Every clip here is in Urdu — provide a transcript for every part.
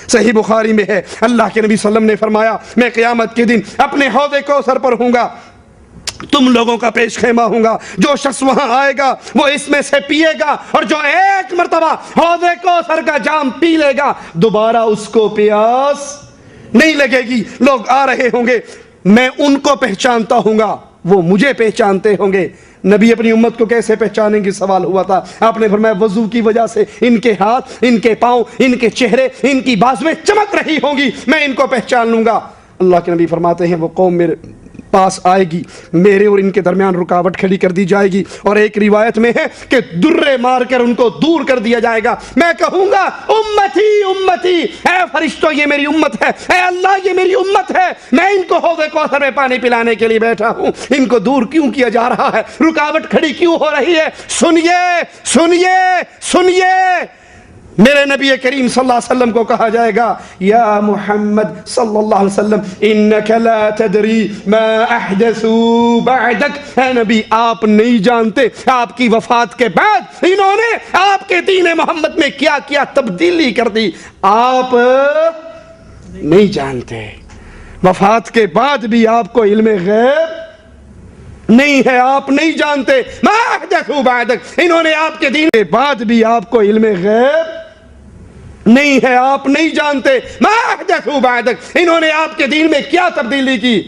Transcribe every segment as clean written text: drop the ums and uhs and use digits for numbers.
صحیح بخاری میں ہے، اللہ کے نبی صلی اللہ علیہ وسلم نے فرمایا میں قیامت کے دن اپنے حوض کوثر پر ہوں گا، تم لوگوں کا پیش خیمہ ہوں گا، جو شخص وہاں آئے گا وہ اس میں سے پیے گا، اور جو ایک مرتبہ حوض کوثر کا جام پی لے گا دوبارہ اس کو پیاس نہیں لگے گی۔ لوگ آ رہے ہوں گے، میں ان کو پہچانتا ہوں گا، وہ مجھے پہچانتے ہوں گے۔ نبی اپنی امت کو کیسے پہچانیں گے سوال ہوا تھا، آپ نے فرمایا وضو کی وجہ سے ان کے ہاتھ، ان کے پاؤں، ان کے چہرے، ان کی بازویں چمک رہی ہوں گی، میں ان کو پہچان لوں گا۔ اللہ کے نبی فرماتے ہیں وہ قوم میرے پاس آئے گی، میرے اور ان کے درمیان رکاوٹ کھڑی کر دی جائے گی، اور ایک روایت میں ہے کہ درے مار کر ان کو دور کر دیا جائے گا۔ میں کہوں گا امتی امتی، اے فرشتوں یہ میری امت ہے، اے اللہ یہ میری امت ہے، میں ان کو حوض کوثر میں پانی پلانے کے لیے بیٹھا ہوں، ان کو دور کیوں کیا جا رہا ہے، رکاوٹ کھڑی کیوں ہو رہی ہے؟ سنیے سنیے سنیے، میرے نبی کریم صلی اللہ علیہ وسلم کو کہا جائے گا یا محمد صلی اللہ علیہ وسلم انک لا تدری ما احدثوا بعدک، اے نبی آپ نہیں جانتے آپ کی وفات کے بعد انہوں نے آپ کے دین محمد میں کیا کیا تبدیلی کر دی، آپ نہیں جانتے، وفات کے بعد بھی آپ کو علم غیب نہیں ہے، آپ نہیں جانتے ما احدثوا بعدک، انہوں نے آپ کے دین کے بعد بھی آپ کو علم غیب نہیں ہے، آپ نہیں جانتے ما احدثوا بعدک، انہوں نے آپ کے دین میں کیا تبدیلی کی۔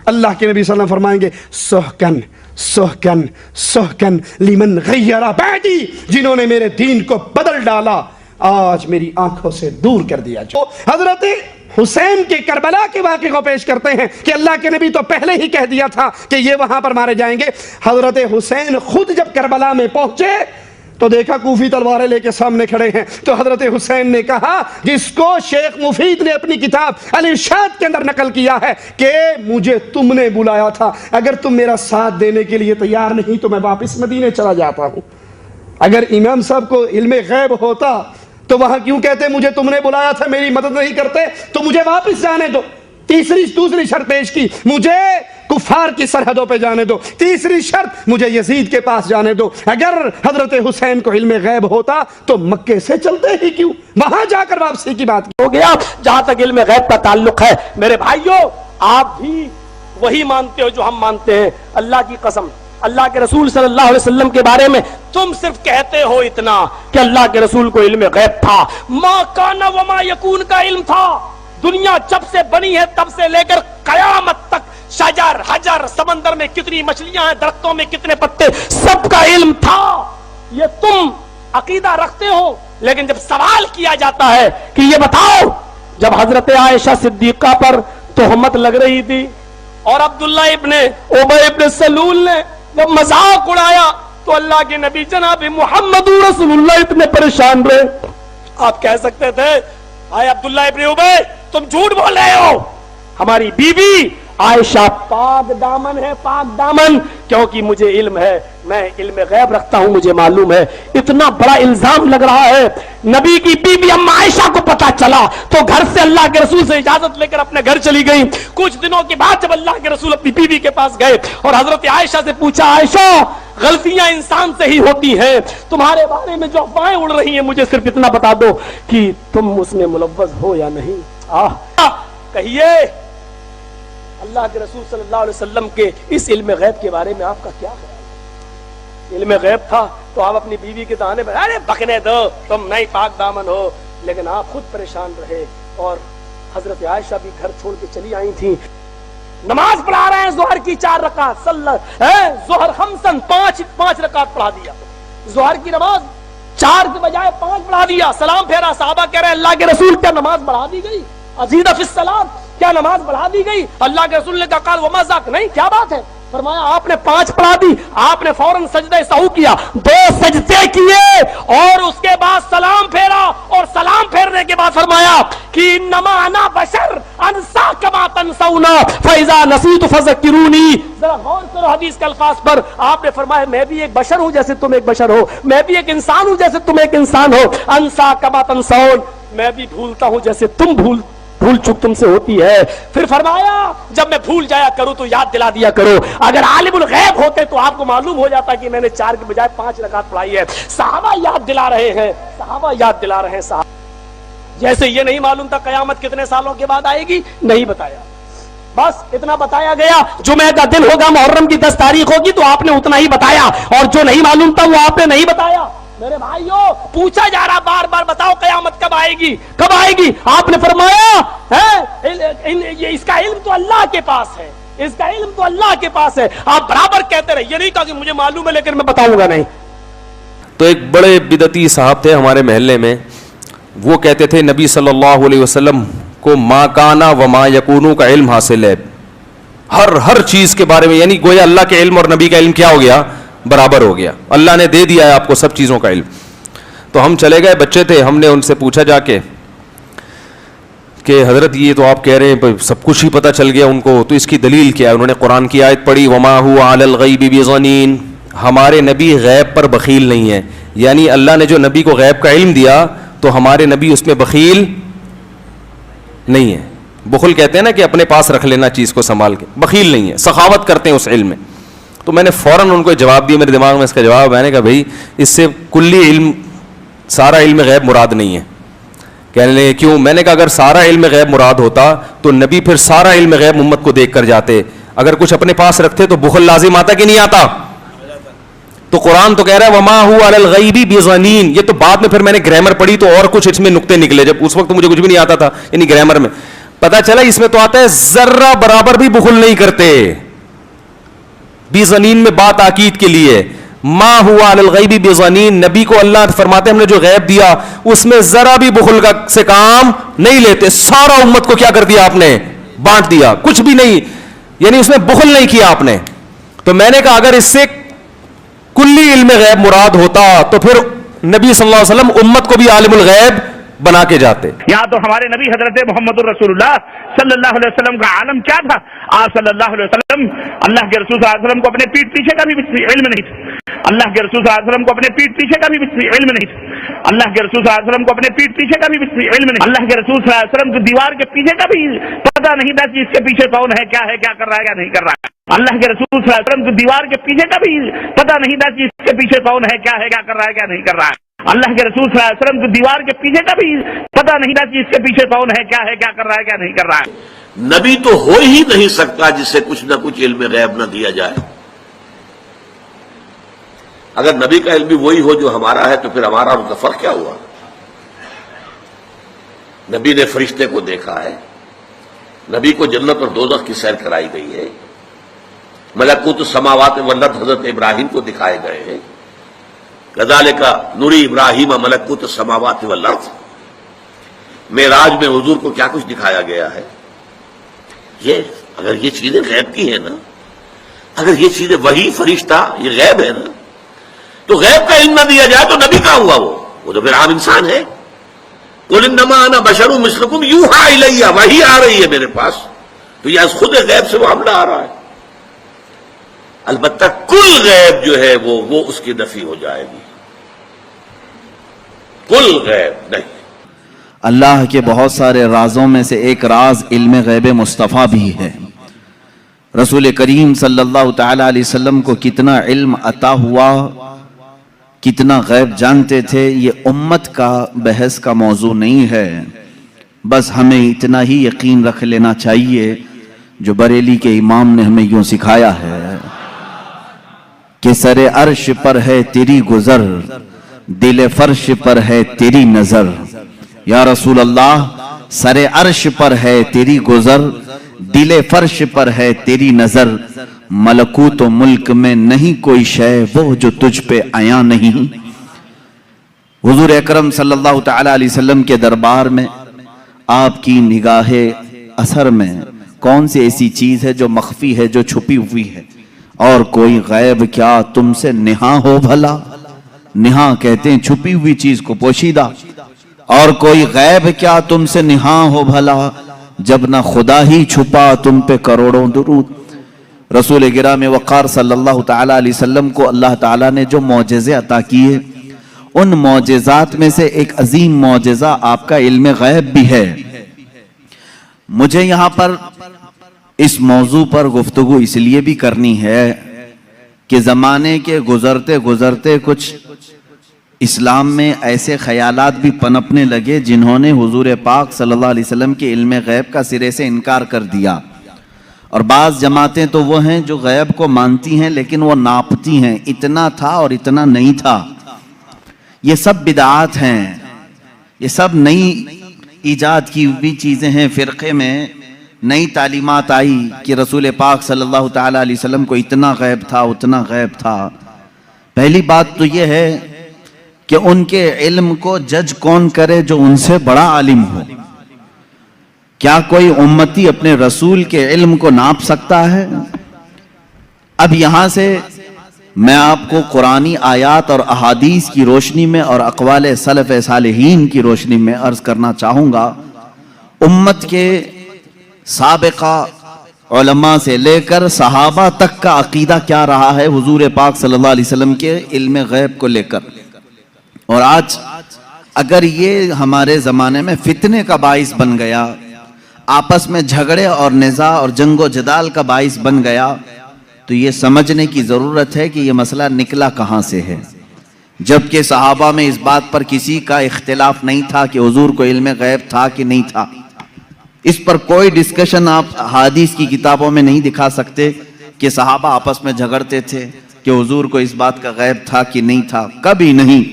اللہ کے نبی صلی اللہ علیہ وسلم فرمائیں گے سحقن سحقن سحقن لمن غیر بعدی، جنہوں نے میرے دین کو بدل ڈالا آج میری آنکھوں سے دور کر دیا۔ جو حضرت حسین کے کربلا کے واقعے کو پیش کرتے ہیں کہ اللہ کے نبی تو پہلے ہی کہہ دیا تھا کہ یہ وہاں پر مارے جائیں گے، حضرت حسین خود جب کربلا میں پہنچے تو دیکھا کوفی تلواریں لے کے سامنے کھڑے ہیں، تو حضرت حسین نے کہا جس کو شیخ مفید نے اپنی کتاب الارشاد کے اندر نقل کیا ہے کہ مجھے تم نے بلایا تھا، اگر تم میرا ساتھ دینے کے لیے تیار نہیں تو میں واپس مدینے چلا جاتا ہوں۔ اگر امام صاحب کو علم غیب ہوتا تو وہاں کیوں کہتے مجھے تم نے بلایا تھا، میری مدد نہیں کرتے تو مجھے واپس جانے دو۔ دوسری شرط پیش کی، مجھے کفار کی سرحدوں پہ جانے دو، تیسری شرط مجھے یزید کے پاس جانے دو۔ اگر حضرت حسین کو علم غیب ہوتا تو مکے سے چلتے ہی کیوں، وہاں جا کر واپسی کی بات ہو گیا۔ جہاں تک علم غیب کا تعلق ہے میرے بھائیوں، آپ بھی وہی مانتے ہو جو ہم مانتے ہیں۔ اللہ کی قسم، اللہ کے رسول صلی اللہ علیہ وسلم کے بارے میں تم صرف کہتے ہو اتنا کہ اللہ کے رسول کو علم غیب تھا، ما کان وما یکون کا علم تھا۔ دنیا جب سے بنی ہے تب سے لے کر قیامت تک شجر حجر، سمندر میں کتنی مچھلیاں ہیں، درختوں میں کتنے پتے، سب کا علم تھا۔ یہ تم عقیدہ رکھتے ہو، لیکن جب سوال کیا جاتا ہے کہ یہ بتاؤ جب حضرت عائشہ صدیقہ پر تہمت لگ رہی تھی اور عبداللہ ابن ابی ابن سلول نے جب مذاق اڑایا تو اللہ کے نبی جناب محمد رسول اللہ اتنے پریشان رہے، آپ کہہ سکتے تھے آئے عبداللہ ابن ابی تم جھوٹ بول رہے ہو، ہماری بیوی عائشہ پاک دامن ہے، پاک دامن، کیونکہ مجھے علم ہے، میں علم غیب رکھتا ہوں، مجھے معلوم ہے۔ اتنا بڑا الزام لگ رہا ہے، نبی کی بیوی اما عائشہ کو پتا چلا تو گھر سے اللہ کے رسول سے اجازت لے کر اپنے گھر چلی گئی۔ کچھ دنوں کے بعد جب اللہ کے رسول اپنی بیوی کے پاس گئے اور حضرت عائشہ سے پوچھا عائشہ غلطیاں انسان سے ہی ہوتی ہیں، تمہارے بارے میں جو افواہیں اڑ رہی ہیں مجھے صرف اتنا بتا دو کہ تم اس میں ملوث ہو یا نہیں۔ کہیے اللہ کے رسول صلی اللہ علیہ وسلم کے اس علم غیب کے بارے میں آپ کا کیا خیال ہے؟ علم غیب تھا تو آپ اپنی بیوی کے دانے پر ارے بکنے دو تم نہیں پاک دامن ہو، لیکن آپ خود پریشان رہے اور حضرت عائشہ بھی گھر چھوڑ کے چلی آئی تھی۔ نماز پڑھا رہے ہیں ظہر کی 4 رکعت، ظہر خمسن 5 رکعت پڑھا دیا، ظہر کی نماز 4 کے بجائے 5 پڑھا دیا، سلام پھیرا، صحابہ کہہ رہے ہیں اللہ کے رسول کیا نماز بڑھا دی گئی؟ ازیدہ فی الصلاۃ، کیا نماز بڑھا دی گئی؟ اللہ کے رسول نے کہا قال وما ذاک، نہیں کیا بات ہے؟ فرمایا آپ نے 5 پڑھا دی، آپ نے فوراً سجدہ سہو کیا، 2 سجدے کیے اور اس کے بعد سلام پھیرا، اور سلام پھیرنے کے بعد فرمایا کہ انما انا بشر انسا کما تنسون فاذا نسیت فذکرونی۔ ذرا غور کرو حدیث کے الفاظ پر، آپ نے فرمایا میں بھی ایک بشر ہوں جیسے تم ایک بشر ہو، میں بھی ایک انسان ہوں جیسے تم ایک انسان ہو، انسا کما تنسون، میں بھی بھولتا ہوں جیسے تم بھول چک تم سے ہوتی ہے۔ پھر فرمایا جب میں بھول جایا کروں تو یاد دلا دیا کرو، اگر عالم الغیب ہوتے تو آپ کو معلوم ہو جاتا کہ میں نے 4 کے بجائے 5 رکعت پڑھائی ہے۔ صحابہ یاد دلا رہے ہیں، صحابہ یاد دلا رہے ہیں، صحابہ جیسے یہ نہیں معلوم تھا قیامت کتنے سالوں کے بعد آئے گی، نہیں بتایا، بس اتنا بتایا گیا۔ جمعہ کا دن ہوگا، محرم کی 10 تاریخ ہوگی تو آپ نے اتنا ہی بتایا، اور جو نہیں معلوم تھا وہ آپ نے نہیں بتایا۔ میرے بھائیوں، پوچھا جا رہا بار بار، بتاؤ قیامت کب آئے گی، کب آئے گی؟ آپ نے فرمایا اس کا علم تو اللہ کے پاس ہے، اس کا علم تو اللہ کے پاس ہے۔ آپ برابر کہتے رہے، یہ نہیں کہا کہ مجھے معلوم ہے لیکن میں بتاؤں گا نہیں۔ تو ایک بڑے بدعتی صاحب تھے ہمارے محلے میں، وہ کہتے تھے نبی صلی اللہ علیہ وسلم کو ما کانا و ما یکونو کا علم حاصل ہے، ہر چیز کے بارے میں، یعنی گویا اللہ کے علم اور نبی کا علم کیا ہو گیا؟ برابر ہو گیا، اللہ نے دے دیا ہے آپ کو سب چیزوں کا علم۔ تو ہم چلے گئے، بچے تھے، ہم نے ان سے پوچھا جا کے کہ حضرت یہ تو آپ کہہ رہے ہیں سب کچھ ہی پتہ چل گیا ان کو، تو اس کی دلیل کیا ہے؟ انہوں نے قرآن کی آیت پڑھی، وما هو علی الغیب بضنین، ہمارے نبی غیب پر بخیل نہیں ہے، یعنی اللہ نے جو نبی کو غیب کا علم دیا تو ہمارے نبی اس میں بخیل نہیں ہے۔ بخل کہتے ہیں نا کہ اپنے پاس رکھ لینا چیز کو سنبھال کے، بخیل نہیں ہے، سخاوت کرتے ہیں اس علم میں۔ تو میں نے فوراً ان کو جواب دیا، میرے دماغ میں اس کا جواب، میں نے کہا بھائی اس سے کلی علم، سارا علم غیب مراد نہیں ہے۔ کہنے لگے کیوں؟ میں نے کہا اگر سارا علم غیب مراد ہوتا تو نبی پھر سارا علم غیب امت کو دیکھ کر جاتے، اگر کچھ اپنے پاس رکھتے تو بخل لازم آتا کہ نہیں آتا؟ تو قرآن تو کہہ رہا ہے وما هو علی الغیب بضنین، یہ تو بعد میں پھر میں نے گرامر پڑھی تو اور کچھ اس میں نقطے نکلے، جب اس وقت مجھے کچھ بھی نہیں آتا تھا، یعنی گرامر میں پتہ چلا اس میں تو آتا ہے ذرہ برابر بھی بخل نہیں کرتے، بضنین میں بات تاکید کے لیے، ما ہوا علی الغیب بضنین، نبی کو اللہ فرماتے ہیں ہم نے جو غیب دیا اس میں ذرا بھی بخل کا سے کام نہیں لیتے، سارا امت کو کیا کر دیا آپ نے؟ بانٹ دیا، کچھ بھی نہیں، یعنی اس میں بخل نہیں کیا آپ نے۔ تو میں نے کہا اگر اس سے کلی علم غیب مراد ہوتا تو پھر نبی صلی اللہ علیہ وسلم امت کو بھی عالم الغیب بنا کے جاتے۔ یہاں تو ہمارے نبی حضرت محمد الرسول اللہ صلی اللہ علیہ وسلم کا عالم کیا تھا؟ آپ صلی اللہ علیہ وسلم، اللہ کے رسول صلی اللہ علیہ وسلم کو اپنے پیٹ پیچھے کا بھی علم نہیں تھا، اللہ کے رسول صلی اللہ علیہ وسلم کو اپنے پیٹ پیچھے کا بھی علم نہیں تھا، اللہ کے رسول صلی اللہ علیہ وسلم کو اپنے پیٹ پیچھے کا بھی علم نہیں، اللہ کے رسول صلی اللہ علیہ وسلم کو دیوار کے پیچھے کا بھی پتہ نہیں تھا کہ اس کے پیچھے کون ہے، کیا ہے، کیا کر رہا ہے، کیا نہیں کر رہا ہے۔ اللہ کے رسول صلی اللہ علیہ وسلم کو دیوار کے پیچھے کا بھی پتہ نہیں تھا کہ اس کے پیچھے کون ہے، کیا ہے، کیا کر رہا ہے، کیا نہیں کر رہا ہے۔ اللہ کے رسول صلی اللہ علیہ وسلم کو دیوار کے پیچھے کا بھی پتہ نہیں تھا کہ اس کے پیچھے کون ہے، کیا ہے، کیا کر رہا ہے، کیا نہیں کر رہا ہے۔ نبی تو ہو ہی نہیں سکتا جس سے کچھ نہ کچھ علم غیب نہ دیا جائے۔ اگر نبی کا علم بھی وہی ہو جو ہمارا ہے تو پھر ہمارا ان کا فرق کیا ہوا؟ نبی نے فرشتے کو دیکھا ہے، نبی کو جنت اور دوزخ کی سیر کرائی گئی ہے، ملکوت السماوات والارض حضرت ابراہیم کو دکھائے گئے ہیں، کذالک نوری ابراہیم ملکوت السماوات والارض۔ معراج میں حضور کو کیا کچھ دکھایا گیا ہے؟ یہ اگر یہ چیزیں غیب کی ہیں نا، اگر یہ چیزیں وہی فرشتہ یہ غیب ہے نا، تو غیب کا علم نہ دیا جائے تو نبی کہاں ہوا؟ وہ تو پھر عام انسان ہے۔ قل انما انا بشر مثلکم یوحی الی، وحی آ رہی ہے میرے پاس، تو یہ خود غیب سے وہ حملہ آ رہا ہے۔ البتہ کل غیب جو ہے وہ اس کی نفی ہو جائے گی، کل غیب نہیں۔ اللہ کے بہت سارے رازوں میں سے ایک راز علم غیب مصطفیٰ بھی ہے۔ رسول کریم صلی اللہ تعالی علیہ وسلم کو کتنا علم عطا ہوا، کتنا غیب جانتے تھے، یہ امت کا بحث کا موضوع نہیں ہے۔ بس ہمیں اتنا ہی یقین رکھ لینا چاہیے جو بریلی کے امام نے ہمیں یوں سکھایا ہے کہ سر عرش پر ہے تیری گزر، دل فرش پر ہے تیری نظر۔ یا رسول اللہ، سر عرش پر ہے تیری گزر، دل فرش پر ہے تیری نظر، ملکوت و ملک میں نہیں کوئی شے وہ جو تجھ پہ عیاں نہیں۔ حضور اکرم صلی اللہ تعالی علیہ وسلم کے دربار میں آپ کی نگاہ اثر میں کون سی ایسی چیز ہے جو مخفی ہے، جو چھپی ہوئی ہے؟ اور کوئی غیب کیا تم سے نہاں ہو بھلا؟ نہاں کہتے ہیں چھپی ہوئی چیز کو، پوشیدہ۔ اور کوئی غیب کیا تم سے نہاں ہو بھلا، جب نہ خدا ہی چھپا تم پہ کروڑوں درود۔ رسول گرامی وقار صلی اللہ تعالی علیہ وسلم کو اللہ تعالیٰ نے جو معجزے عطا کیے، ان معجزات میں سے ایک عظیم معجزہ آپ کا علم غیب بھی ہے۔ مجھے یہاں پر اس موضوع پر گفتگو اس لیے بھی کرنی ہے کہ زمانے کے گزرتے گزرتے کچھ اسلام میں ایسے خیالات بھی پنپنے لگے جنہوں نے حضور پاک صلی اللہ علیہ وسلم کے علم غیب کا سرے سے انکار کر دیا. اور بعض جماعتیں تو وہ ہیں جو غیب کو مانتی ہیں لیکن وہ ناپتی ہیں، اتنا تھا اور اتنا نہیں تھا. یہ سب بدعات ہیں، یہ سب نئی ایجاد کی ہوئی چیزیں ہیں. فرقے میں نئی تعلیمات آئی کہ رسول پاک صلی اللہ تعالیٰ علیہ وسلم کو اتنا غیب تھا، اتنا غیب تھا. پہلی بات تو یہ ہے کہ ان کے علم کو جج کون کرے جو ان سے بڑا عالم ہو. کیا کوئی امتی اپنے رسول کے علم کو ناپ سکتا ہے؟ اب یہاں سے میں آپ کو قرآنی آیات اور احادیث کی روشنی میں اور اقوال سلف صالحین کی روشنی میں عرض کرنا چاہوں گا. امت کے سابقہ علماء سے لے کر صحابہ تک کا عقیدہ کیا رہا ہے حضور پاک صلی اللہ علیہ وسلم کے علم غیب کو لے کر. اور آج اگر یہ ہمارے زمانے میں فتنے کا باعث بن گیا، آپس میں جھگڑے اور نزاع اور جنگ و جدال کا باعث بن گیا، تو یہ سمجھنے کی ضرورت ہے کہ یہ مسئلہ نکلا کہاں سے ہے. جبکہ صحابہ میں اس بات پر کسی کا اختلاف نہیں تھا کہ حضور کو علم غیب تھا کہ نہیں تھا. اس پر کوئی ڈسکشن آپ حدیث کی کتابوں میں نہیں دکھا سکتے کہ صحابہ آپس میں جھگڑتے تھے کہ حضور کو اس بات کا غیب تھا کہ نہیں تھا. کبھی نہیں.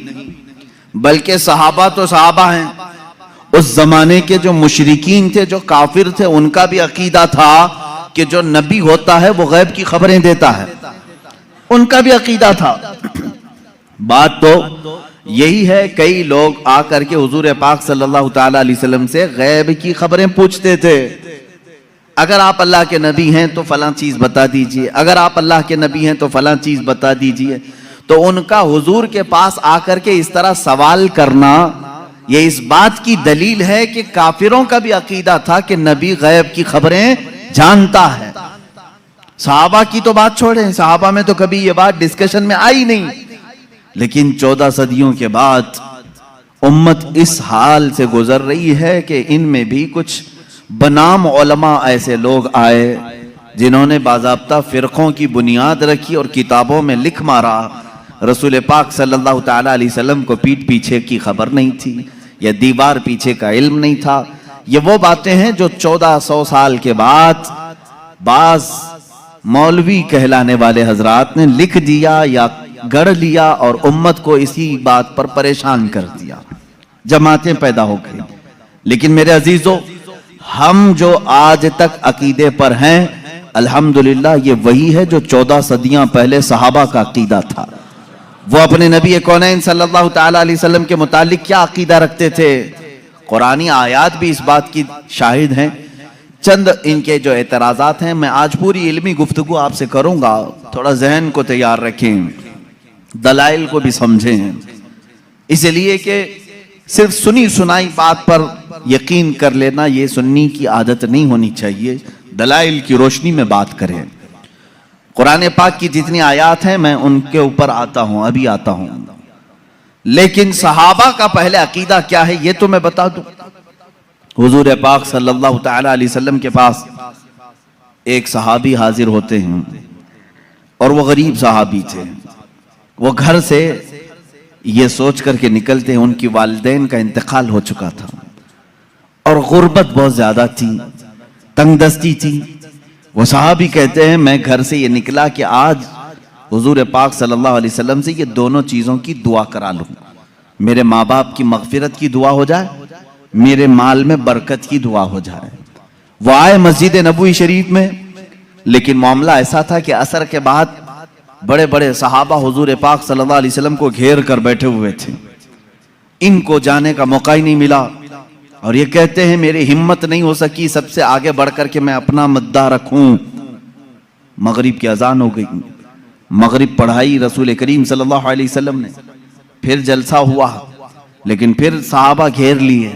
بلکہ صحابہ تو صحابہ ہیں. اس زمانے کے جو مشرکین تھے، جو کافر تھے، ان کا بھی عقیدہ تھا کہ جو نبی ہوتا ہے وہ غیب کی خبریں دیتا ہے. ان کا بھی عقیدہ تھا. بات تو یہی ہے، کئی لوگ آ کر کے حضور پاک صلی اللہ تعالی علیہ وسلم سے غیب کی خبریں پوچھتے تھے. اگر آپ اللہ کے نبی ہیں تو فلاں چیز بتا دیجئے، اگر آپ اللہ کے نبی ہیں تو فلاں چیز بتا دیجئے. تو ان کا حضور کے پاس آ کر کے اس طرح سوال کرنا یہ اس بات کی دلیل ہے کہ کافروں کا بھی عقیدہ تھا کہ نبی غیب کی خبریں جانتا ہے. صحابہ کی تو بات چھوڑیں، صحابہ میں تو کبھی یہ بات ڈسکشن میں آئی نہیں. لیکن 14 صدیوں کے بعد امت اس حال سے گزر رہی ہے کہ ان میں بھی کچھ بنام علماء ایسے لوگ آئے جنہوں نے باضابطہ فرقوں کی بنیاد رکھی اور کتابوں میں لکھ مارا رسول پاک صلی اللہ تعالی علیہ وسلم کو پیٹھ پیچھے کی خبر نہیں تھی یا دیوار پیچھے کا علم نہیں تھا. یہ وہ باتیں ہیں جو 1400 سال کے بعد بعض مولوی کہلانے والے حضرات نے لکھ دیا یا گڑھ لیا اور امت کو اسی بات پر پریشان کر دیا. جماعتیں پیدا ہو گئی. لیکن میرے عزیزو، ہم جو آج تک عقیدے پر ہیں الحمدللہ یہ وہی ہے جو 14 صدیاں پہلے صحابہ کا عقیدہ تھا. وہ اپنے نبی کونین صلی اللہ تعالی علیہ وسلم کے متعلق کیا عقیدہ رکھتے تھے. قرآنی آیات بھی اس بات کی شاہد ہیں. چند ان کے جو اعتراضات ہیں میں آج پوری علمی گفتگو آپ سے کروں گا. تھوڑا ذہن کو تیار رکھیں، دلائل کو بھی سمجھیں، اس لیے کہ صرف سنی سنائی بات پر یقین کر لینا یہ سنی کی عادت نہیں ہونی چاہیے. دلائل کی روشنی میں بات کریں. قرآن پاک کی جتنی آیات ہیں میں ان کے اوپر آتا ہوں، ابھی آتا ہوں. لیکن صحابہ کا پہلے عقیدہ کیا ہے یہ تو میں بتا دوں. حضور پاک صلی اللہ تعالی علیہ وسلم کے پاس ایک صحابی حاضر ہوتے ہیں اور وہ غریب صحابی تھے. وہ گھر سے یہ سوچ کر کے نکلتے ہیں ان کی والدین کا انتقال ہو چکا تھا اور غربت بہت زیادہ تھی، تنگ دستی تھی. وہ صحابی کہتے ہیں میں گھر سے یہ نکلا کہ آج حضور پاک صلی اللہ علیہ وسلم سے یہ دونوں چیزوں کی دعا کرا لوں. میرے ماں باپ کی مغفرت کی دعا ہو جائے، میرے مال میں برکت کی دعا ہو جائے. وہ آئے مسجد نبوی شریف میں، لیکن معاملہ ایسا تھا کہ عصر کے بعد بڑے بڑے صحابہ حضور پاک صلی اللہ علیہ وسلم کو گھیر کر بیٹھے ہوئے تھے. ان کو جانے کا موقع ہی نہیں ملا اور یہ کہتے ہیں میری ہمت نہیں ہو سکی سب سے آگے بڑھ کر کے میں اپنا مدعا رکھوں. مغرب کی اذان ہو گئی، مغرب پڑھائی رسول کریم صلی اللہ علیہ وسلم نے، پھر جلسہ ہوا لیکن پھر صحابہ گھیر لیے.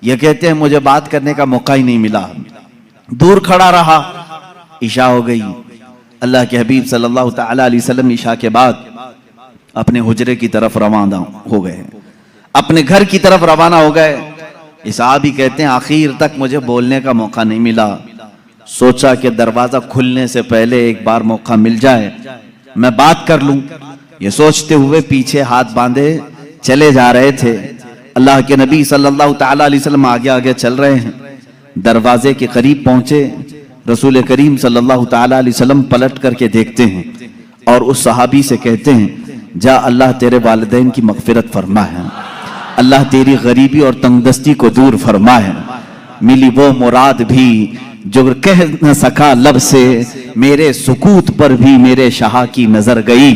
یہ کہتے ہیں مجھے بات کرنے کا موقع ہی نہیں ملا، دور کھڑا رہا. عشاء ہو گئی. اللہ کے حبیب صلی اللہ تعالی علیہ وسلم عشاء کے بعد اپنے حجرے کی طرف روانہ ہو گئے، اپنے گھر کی طرف روانہ ہو گئے. صحابی کہتے ہیں آخر تک مجھے بولنے کا موقع نہیں ملا. سوچا کہ دروازہ کھلنے سے پہلے ایک بار موقع مل جائے میں بات کر لوں. یہ سوچتے ہوئے پیچھے ہاتھ باندھے چلے جا رہے تھے. اللہ کے نبی صلی اللہ تعالی علیہ وسلم آگے آگے چل رہے ہیں. دروازے کے قریب پہنچے. رسول کریم صلی اللہ تعالی علیہ وسلم پلٹ کر کے دیکھتے ہیں اور اس صحابی سے کہتے ہیں جا اللہ تیرے والدین کی مغفرت فرما ہے, اللہ تیری غریبی اور تنگدستی کو دور فرما ہے. ملی وہ مراد بھی جو کہہ نہ سکا لب سے, میرے سکوت پر بھی میرے شاہ کی نظر گئی.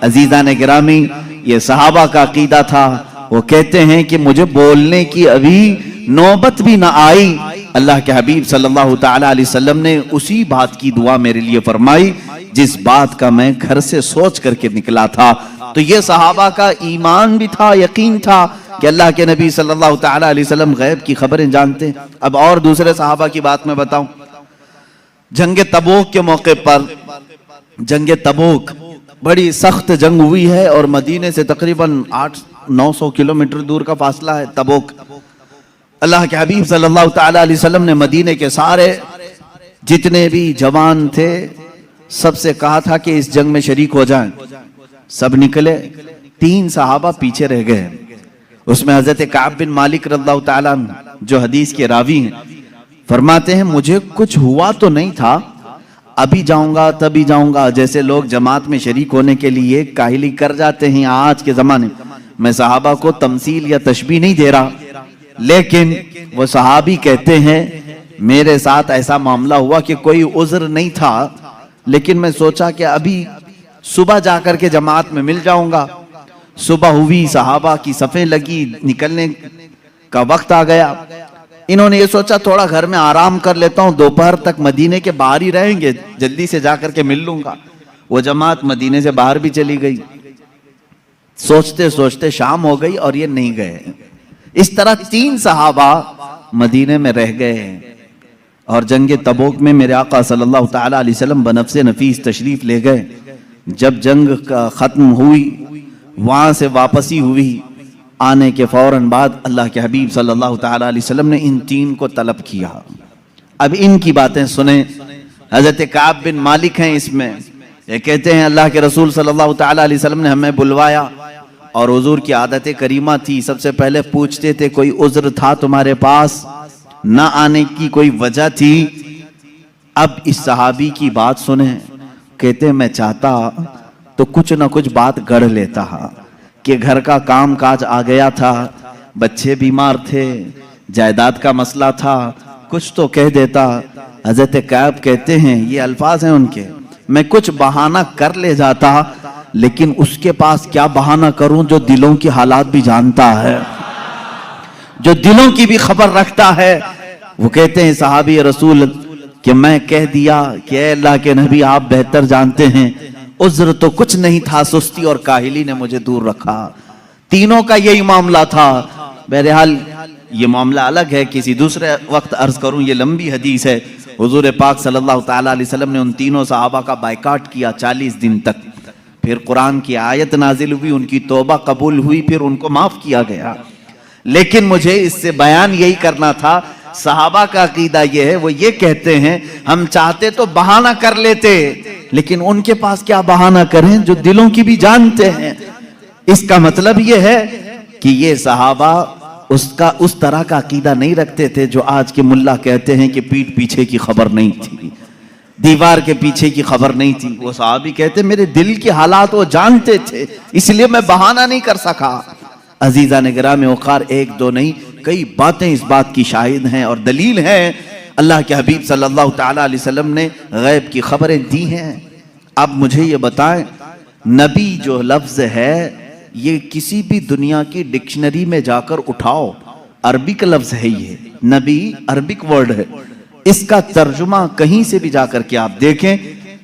عزیزان گرامی, یہ صحابہ کا عقیدہ تھا. وہ کہتے ہیں کہ مجھے بولنے کی ابھی نوبت بھی نہ آئی. اللہ کے حبیب صلی اللہ تعالی علیہ وسلم نے اسی بات کی دعا میرے لیے فرمائی جس بات کا میں گھر سے سوچ کر کے نکلا تھا. تو یہ صحابہ کا ایمان بھی تھا, یقین تھا کہ اللہ کے نبی صلی اللہ تعالی علیہ وسلم غیب کی خبریں جانتے ہیں. اب اور دوسرے صحابہ کی بات میں بتاؤں. جنگ تبوک کے موقع پر, جنگ تبوک بڑی سخت جنگ ہوئی ہے اور مدینے سے تقریباً 800-900 کلومیٹر دور کا فاصلہ ہے تبوک. اللہ کے حبیب صلی اللہ تعالی علیہ وسلم نے مدینے کے سارے جتنے بھی جوان تھے سب سے کہا تھا کہ اس جنگ میں شریک ہو جائیں. سب نکلے. 3 صحابہ پیچھے رہ گئے. اس میں حضرت کعب بن مالک رضی اللہ تعالیٰ عنہ جو حدیث کے راوی ہیں فرماتے ہیں مجھے کچھ ہوا تو نہیں تھا, ابھی جاؤں گا تبھی جاؤں گا, جیسے لوگ جماعت میں شریک ہونے کے لیے کاہلی کر جاتے ہیں آج کے زمانے میں. صحابہ کو تمثیل یا تشبیہ نہیں دے رہا, لیکن وہ صحابی کہتے ہیں میرے ساتھ ایسا معاملہ ہوا کہ کوئی عذر نہیں تھا, لیکن میں سوچا کہ ابھی صبح جا کر کے جماعت میں مل جاؤں گا. صبح ہوئی, صحابہ کی صفیں لگی, نکلنے کا وقت آ گیا. انہوں نے یہ سوچا تھوڑا گھر میں آرام کر لیتا ہوں, دوپہر تک مدینے کے باہر ہی رہیں گے, جلدی سے جا کر کے مل لوں گا. وہ جماعت مدینے سے باہر بھی چلی گئی. سوچتے سوچتے شام ہو گئی اور یہ نہیں گئے. اس طرح 3 صحابہ مدینے میں رہ گئے. اور جنگ تبوک میں میرے آقا صلی اللہ تعالی علیہ وسلم بنفس نفیس تشریف لے گئے. جب جنگ کا ختم ہوئی, وہاں سے واپسی ہوئی, آنے کے فوراً بعد اللہ کے حبیب صلی اللہ تعالی علیہ وسلم نے ان 3 کو طلب کیا. اب ان کی باتیں سنیں. حضرت کعب بن مالک ہیں اس میں. یہ کہتے ہیں اللہ کے رسول صلی اللہ تعالی علیہ وسلم نے ہمیں بلوایا اور حضور کی عادت کریمہ تھی, سب سے پہلے پوچھتے تھے کوئی عذر تھا تمہارے پاس, نہ آنے کی کوئی وجہ تھی. اب اس صحابی کی بات سنیں. کہتے ہیں میں چاہتا تو کچھ نہ کچھ بات گڑھ لیتا کہ گھر کا کام کاج آ گیا تھا, بچے بیمار تھے, جائیداد کا مسئلہ تھا, کچھ تو کہہ دیتا. حضرت کعب کہتے ہیں, یہ الفاظ ہیں ان کے, میں کچھ بہانہ کر لے جاتا, لیکن اس کے پاس کیا بہانہ کروں جو دلوں کی حالات بھی جانتا ہے, جو دلوں کی بھی خبر رکھتا ہے. وہ کہتے ہیں صحابی رسول کہ میں کہہ دیا کہ اے اللہ کے نبی آپ بہتر جانتے ہیں, عذر تو کچھ نہیں تھا, سستی اور کاہلی نے مجھے دور رکھا. تینوں کا یہی معاملہ تھا. بہرحال یہ معاملہ الگ ہے, کسی دوسرے وقت عرض کروں, یہ لمبی حدیث ہے. حضور پاک صلی اللہ تعالی علیہ وسلم نے ان تینوں صحابہ کا بائیکاٹ کیا 40 دن تک. پھر قرآن کی آیت نازل ہوئی, ان کی توبہ قبول ہوئی, پھر ان کو معاف کیا گیا. لیکن مجھے اس سے بیان یہی کرنا تھا, صحابہ کا عقیدہ یہ ہے, وہ یہ کہتے ہیں ہم چاہتے تو بہانہ کر لیتے, لیکن ان کے پاس کیا بہانہ کریں جو دلوں کی بھی جانتے ہیں. اس کا مطلب یہ ہے کہ یہ صحابہ اس طرح کا عقیدہ نہیں رکھتے تھے جو آج کے ملا کہتے ہیں کہ پیٹھ پیچھے کی خبر نہیں تھی, دیوار کے پیچھے کی خبر نہیں تھی. وہ صحابی کہتے میرے دل کی حالات وہ جانتے تھے, اس لیے میں بہانہ نہیں کر سکا. عزیزان گرامی وقار, 1-2 نہیں, کئی باتیں اس بات کی شاہد ہیں اور دلیل ہیں. اللہ کے حبیب صلی اللہ تعالی علیہ وسلم نے غیب کی خبریں دی ہیں. اب مجھے یہ بتائیں, نبی جو لفظ ہے یہ کسی بھی دنیا کی ڈکشنری میں جا کر اٹھاؤ, عربک لفظ ہے, یہ نبی عربک ورڈ ہے. اس کا ترجمہ کہیں سے بھی جا کر کے آپ دیکھیں,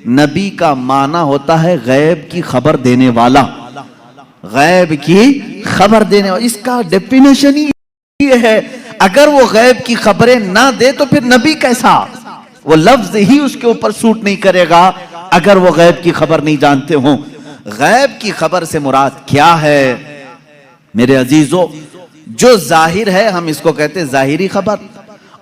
نبی کا معنی ہوتا ہے غیب کی خبر دینے والا, غیب کی خبر دینے والا. اس کا ڈیفینیشن یہ ہے, اگر وہ غیب کی خبریں نہ دے تو پھر نبی کیسا, وہ لفظ ہی اس کے اوپر سوٹ نہیں کرے گا اگر وہ غیب کی خبر نہیں جانتے ہوں. غیب کی خبر سے مراد کیا ہے میرے عزیزو؟ جو ظاہر ہے ہم اس کو کہتے ہیں ظاہری خبر,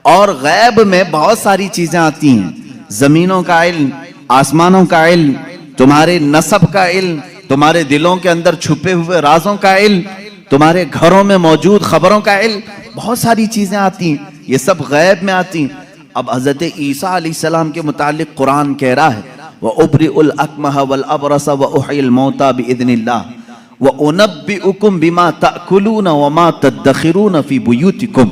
اور غیب میں بہت ساری چیزیں آتی ہیں, زمینوں کا علم, آسمانوں کا علم, تمہارے نسب کا علم, تمہارے دلوں کے اندر چھپے ہوئے رازوں کا علم, تمہارے گھروں میں موجود خبروں کا علم، بہت ساری چیزیں آتی ہیں، یہ سب غیب میں آتی ہیں۔ اب حضرت عیسیٰ علیہ السلام کے متعلق قرآن کہہ رہا ہے وَأُبْرِئُ الْأَكْمَحَ وَالْأَبْرَصَ وَأُحْيِي الْمَوْتَى بِإِذْنِ اللَّهِ وَأُنَبِّئُكُم بِمَا تَأْكُلُونَ وَمَا تَدَّخِرُونَ فِي بُيُوتِكُمْ۔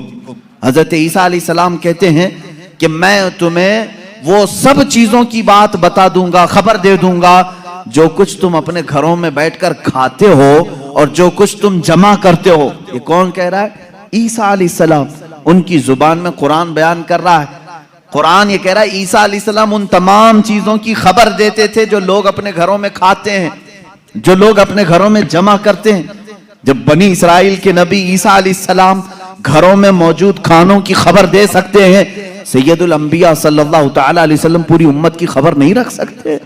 حضرت عیسیٰ علیہ السلام کہتے ہیں کہ میں تمہیں وہ سب چیزوں کی بات بتا دوں گا، خبر دے دوں گا جو کچھ تم اپنے گھروں میں بیٹھ کر کھاتے ہو اور جو کچھ تم جمع کرتے ہو۔ یہ کون کہہ رہا ہے؟ عیسیٰ علیہ السلام، ان کی زبان میں قرآن بیان کر رہا ہے۔ قرآن یہ کہہ رہا ہے عیسیٰ علیہ السلام ان تمام چیزوں کی خبر دیتے تھے جو لوگ اپنے گھروں میں کھاتے ہیں، جو لوگ اپنے گھروں میں جمع کرتے ہیں۔ جب بنی اسرائیل کے نبی عیسیٰ علیہ السلام گھروں میں موجود کھانوں کی خبر دے سکتے ہیں، سید الانبیاء صلی اللہ تعالی علیہ وسلم پوری امت کی خبر نہیں رکھ سکتے؟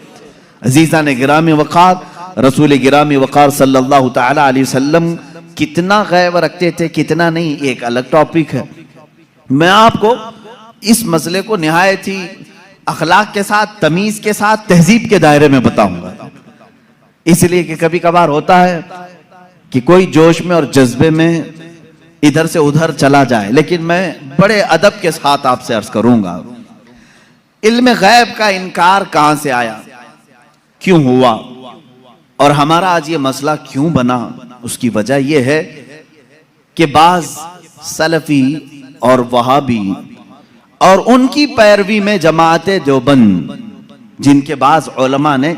عزیزان گرامی وقار، رسول گرامی وقار صلی اللہ تعالی علیہ وسلم کتنا غیب رکھتے تھے کتنا نہیں، ایک الگ ٹاپک ہے۔ میں آپ کو اس مسئلے کو نہایت ہی اخلاق کے ساتھ، تمیز کے ساتھ، تہذیب کے دائرے میں بتاؤں گا، اس لیے کہ کبھی کبھار ہوتا ہے کہ کوئی جوش میں اور جذبے میں ادھر سے ادھر چلا جائے، لیکن میں بڑے ادب کے ساتھ آپ سے عرض کروں گا۔ علم غیب کا انکار کہاں سے آیا، کیوں ہوا، اور ہمارا آج یہ مسئلہ کیوں بنا؟ اس کی وجہ یہ ہے کہ بعض سلفی اور وہابی اور ان کی پیروی میں جماعت دیوبند، جن کے بعض علماء نے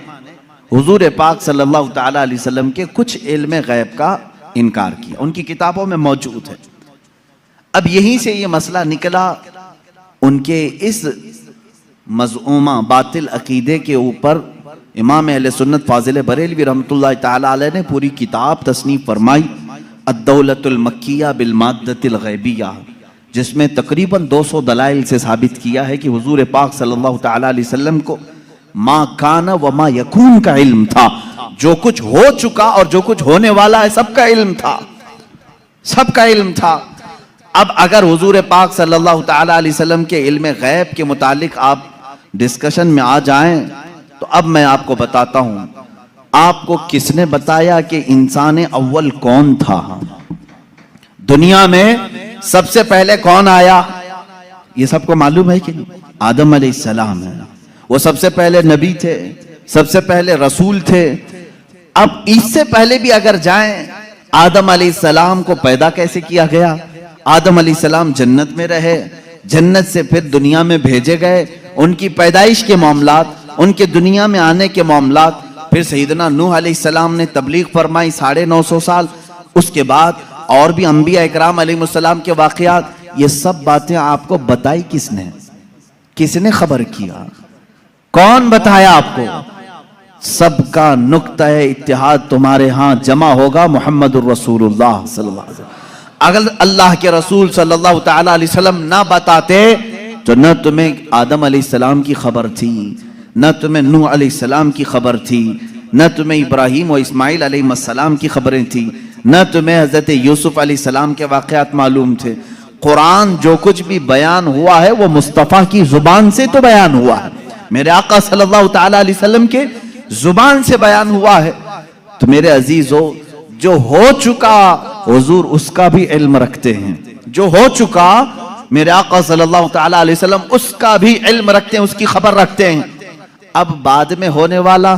حضور پاک صلی اللہ تعالی علیہ وسلم کے کچھ علم غیب کا انکار کیا، ان کی کتابوں میں موجود ہے۔ اب یہیں سے یہ مسئلہ نکلا، ان کے اس مذعومہ باطل عقیدے کے اوپر امام اہل سنت فاضل بریلوی رحمۃ اللہ تعالی علیہ نے پوری کتاب تصنیف فرمائی، الدولۃ المکیہ بالمادۃ الغیبیہ، جس میں تقریباً 200 دلائل سے ثابت کیا ہے کہ حضور پاک صلی اللہ تعالی علیہ وسلم کو ما کان و ما یکون کا علم تھا، جو کچھ ہو چکا اور جو کچھ ہونے والا ہے سب کا علم تھا، سب کا علم تھا۔ اب اگر حضور پاک صلی اللہ تعالی علیہ وسلم کے علم غیب کے متعلق آپ ڈسکشن میں آ جائیں تو اب میں آپ کو بتاتا ہوں، آپ کو کس نے بتایا کہ انسان اول کون تھا؟ دنیا میں سب سے پہلے کون آیا؟ یہ سب کو معلوم ہے کہ نہیں؟ آدم علیہ السلام ہے، وہ سب سے پہلے نبی تھے، سب سے پہلے رسول تھے۔ اب اس سے پہلے بھی اگر جائیں، آدم علیہ السلام کو پیدا کیسے کیا گیا؟ آدم علیہ السلام جنت میں رہے، جنت سے پھر دنیا میں بھیجے گئے، ان کی پیدائش کے معاملات، ان کے دنیا میں آنے کے معاملات، پھر سیدنا نوح علیہ السلام نے تبلیغ فرمائی 950 سال، اس کے بعد اور بھی انبیاء اکرام علیہ السلام کے واقعات، یہ سب باتیں آپ کو بتائی کس نے؟ کس نے خبر کیا؟ کون بتایا آپ کو؟ سب کا نقطہ اتحاد تمہارے ہاں جمع ہوگا محمد الرسول اللہ صلی اللہ علیہ وسلم۔ اگر اللہ کے رسول صلی اللہ تعالی علیہ وسلم نہ بتاتے تو نہ تمہیں آدم علیہ السلام کی خبر تھی، نہ تمہیں نوح علیہ السلام کی خبر تھی، نہ تمہیں ابراہیم و اسماعیل علیہ السلام کی خبریں تھی، نہ تمہیں حضرت یوسف علیہ السلام کے واقعات معلوم تھے۔ قرآن جو کچھ بھی بیان ہوا ہے وہ مصطفیٰ کی زبان سے تو بیان ہوا ہے، میرے آقا صلی اللہ تعالی علیہ وسلم کے زبان سے بیان ہوا ہے۔ تو میرے عزیزو، جو ہو چکا حضور اس کا بھی علم رکھتے ہیں، جو ہو چکا میرے آقا صلی اللہ تعالی علیہ وسلم اس کا بھی علم رکھتے ہیں، اس کی خبر رکھتے ہیں۔ اب بعد میں ہونے والا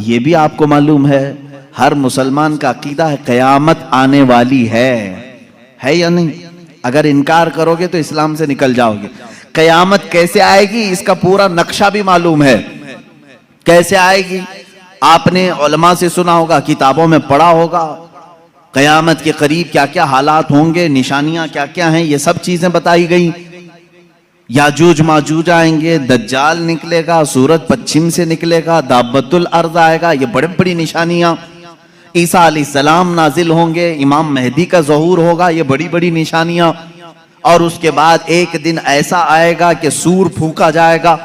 یہ بھی آپ کو معلوم ہے، ہر مسلمان کا عقیدہ ہے قیامت آنے والی ہے یا نہیں؟ اگر انکار کرو گے تو اسلام سے نکل جاؤ گے۔ قیامت کیسے آئے گی اس کا پورا نقشہ بھی معلوم ہے، کیسے آئے گی آپ نے علماء سے سنا ہوگا، کتابوں میں پڑھا ہوگا، قیامت کے قریب کیا کیا حالات ہوں گے، نشانیاں کیا کیا ہیں، یہ سب چیزیں بتائی گئی۔ یاجوج ماجوج آئیں گے، دجال نکلے گا، سورج پچھم سے نکلے گا، دابت الارض آئے گا، یہ بڑی بڑی نشانیاں۔ عیسیٰ علیہ السلام نازل ہوں گے، امام مہدی کا ظہور ہوگا، یہ بڑی بڑی نشانیاں۔ اور اس کے بعد ایک دن ایسا آئے گا کہ سور پھونکا جائے گا۔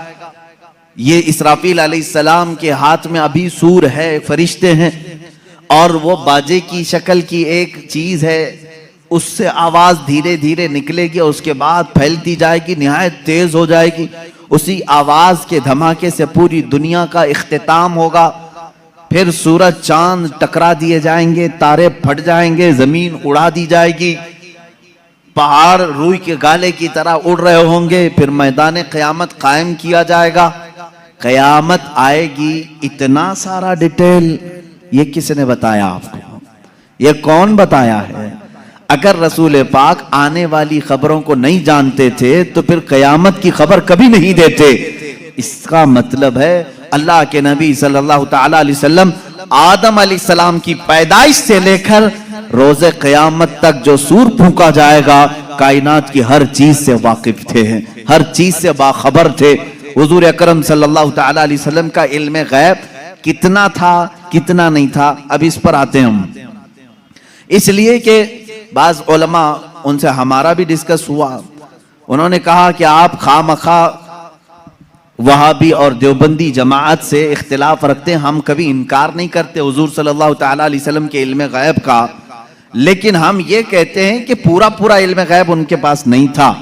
یہ اسرافیل علیہ السلام کے ہاتھ میں ابھی سور ہے، فرشتے ہیں، اور وہ باجے کی شکل کی ایک چیز ہے، اس سے آواز دھیرے دھیرے نکلے گی، اور اس کے بعد پھیلتی جائے گی، نہایت تیز ہو جائے گی۔ اسی آواز کے دھماکے سے پوری دنیا کا اختتام ہوگا۔ پھر سورج چاند ٹکرا دیے جائیں گے, تارے پھٹ جائیں گے, زمین اڑا دی جائے گی, پہاڑ روئی کے گالے کی طرح اڑ رہے ہوں گے, پھر میدان قیامت قائم کیا جائے گا, قیامت آئے گی. اتنا سارا ڈیٹیل یہ کس نے بتایا آپ کو؟ یہ کون بتایا ہے؟ اگر رسول پاک آنے والی خبروں کو نہیں جانتے تھے تو پھر قیامت کی خبر کبھی نہیں دیتے. اس کا مطلب ہے اللہ کے نبی صلی اللہ تعالی علیہ وسلم آدم علیہ السلام کی پیدائش سے لے کر روز قیامت تک جو سور پھونکا جائے گا, کائنات کی ہر چیز سے واقف تھے, ہر چیز سے باخبر تھے. حضور اکرم صلی اللہ تعالی علیہ وسلم کا علم غیب کتنا تھا کتنا نہیں تھا, اب اس پر آتے ہیں ہم. اس لیے کہ بعض علماء, ان سے ہمارا بھی ڈسکس ہوا, انہوں نے کہا کہ آپ خواہ وہابی اور دیوبندی جماعت سے اختلاف رکھتے ہیں, ہم کبھی انکار نہیں کرتے حضور صلی اللہ تعالی علیہ وسلم کے علم غیب کا, لیکن ہم یہ کہتے ہیں کہ پورا علم غیب ان کے پاس نہیں تھا.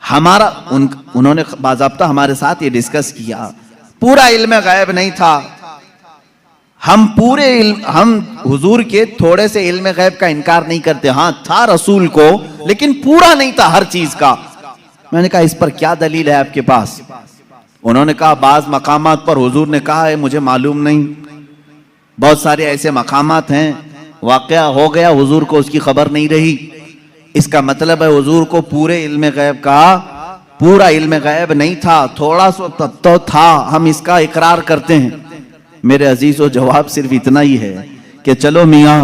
انہوں نے باضابطہ ہمارے ساتھ یہ ڈسکس کیا, پورا علم غیب نہیں تھا. ہم حضور کے تھوڑے سے علم غیب کا انکار نہیں کرتے, ہاں تھا رسول کو لیکن پورا نہیں تھا ہر چیز کا. میں نے کہا اس پر کیا دلیل ہے آپ کے پاس؟ انہوں نے کہا بعض مقامات پر حضور نے کہا ہے مجھے معلوم نہیں, بہت سارے ایسے مقامات ہیں واقعہ ہو گیا حضور کو اس کی خبر نہیں رہی. اس کا مطلب ہے حضور کو پورے علم غیب کا پورا علم غیب نہیں تھا, تھوڑا سا تو تھا, ہم اس کا اقرار کرتے ہیں. میرے عزیزو جواب صرف اتنا ہی ہے کہ چلو میاں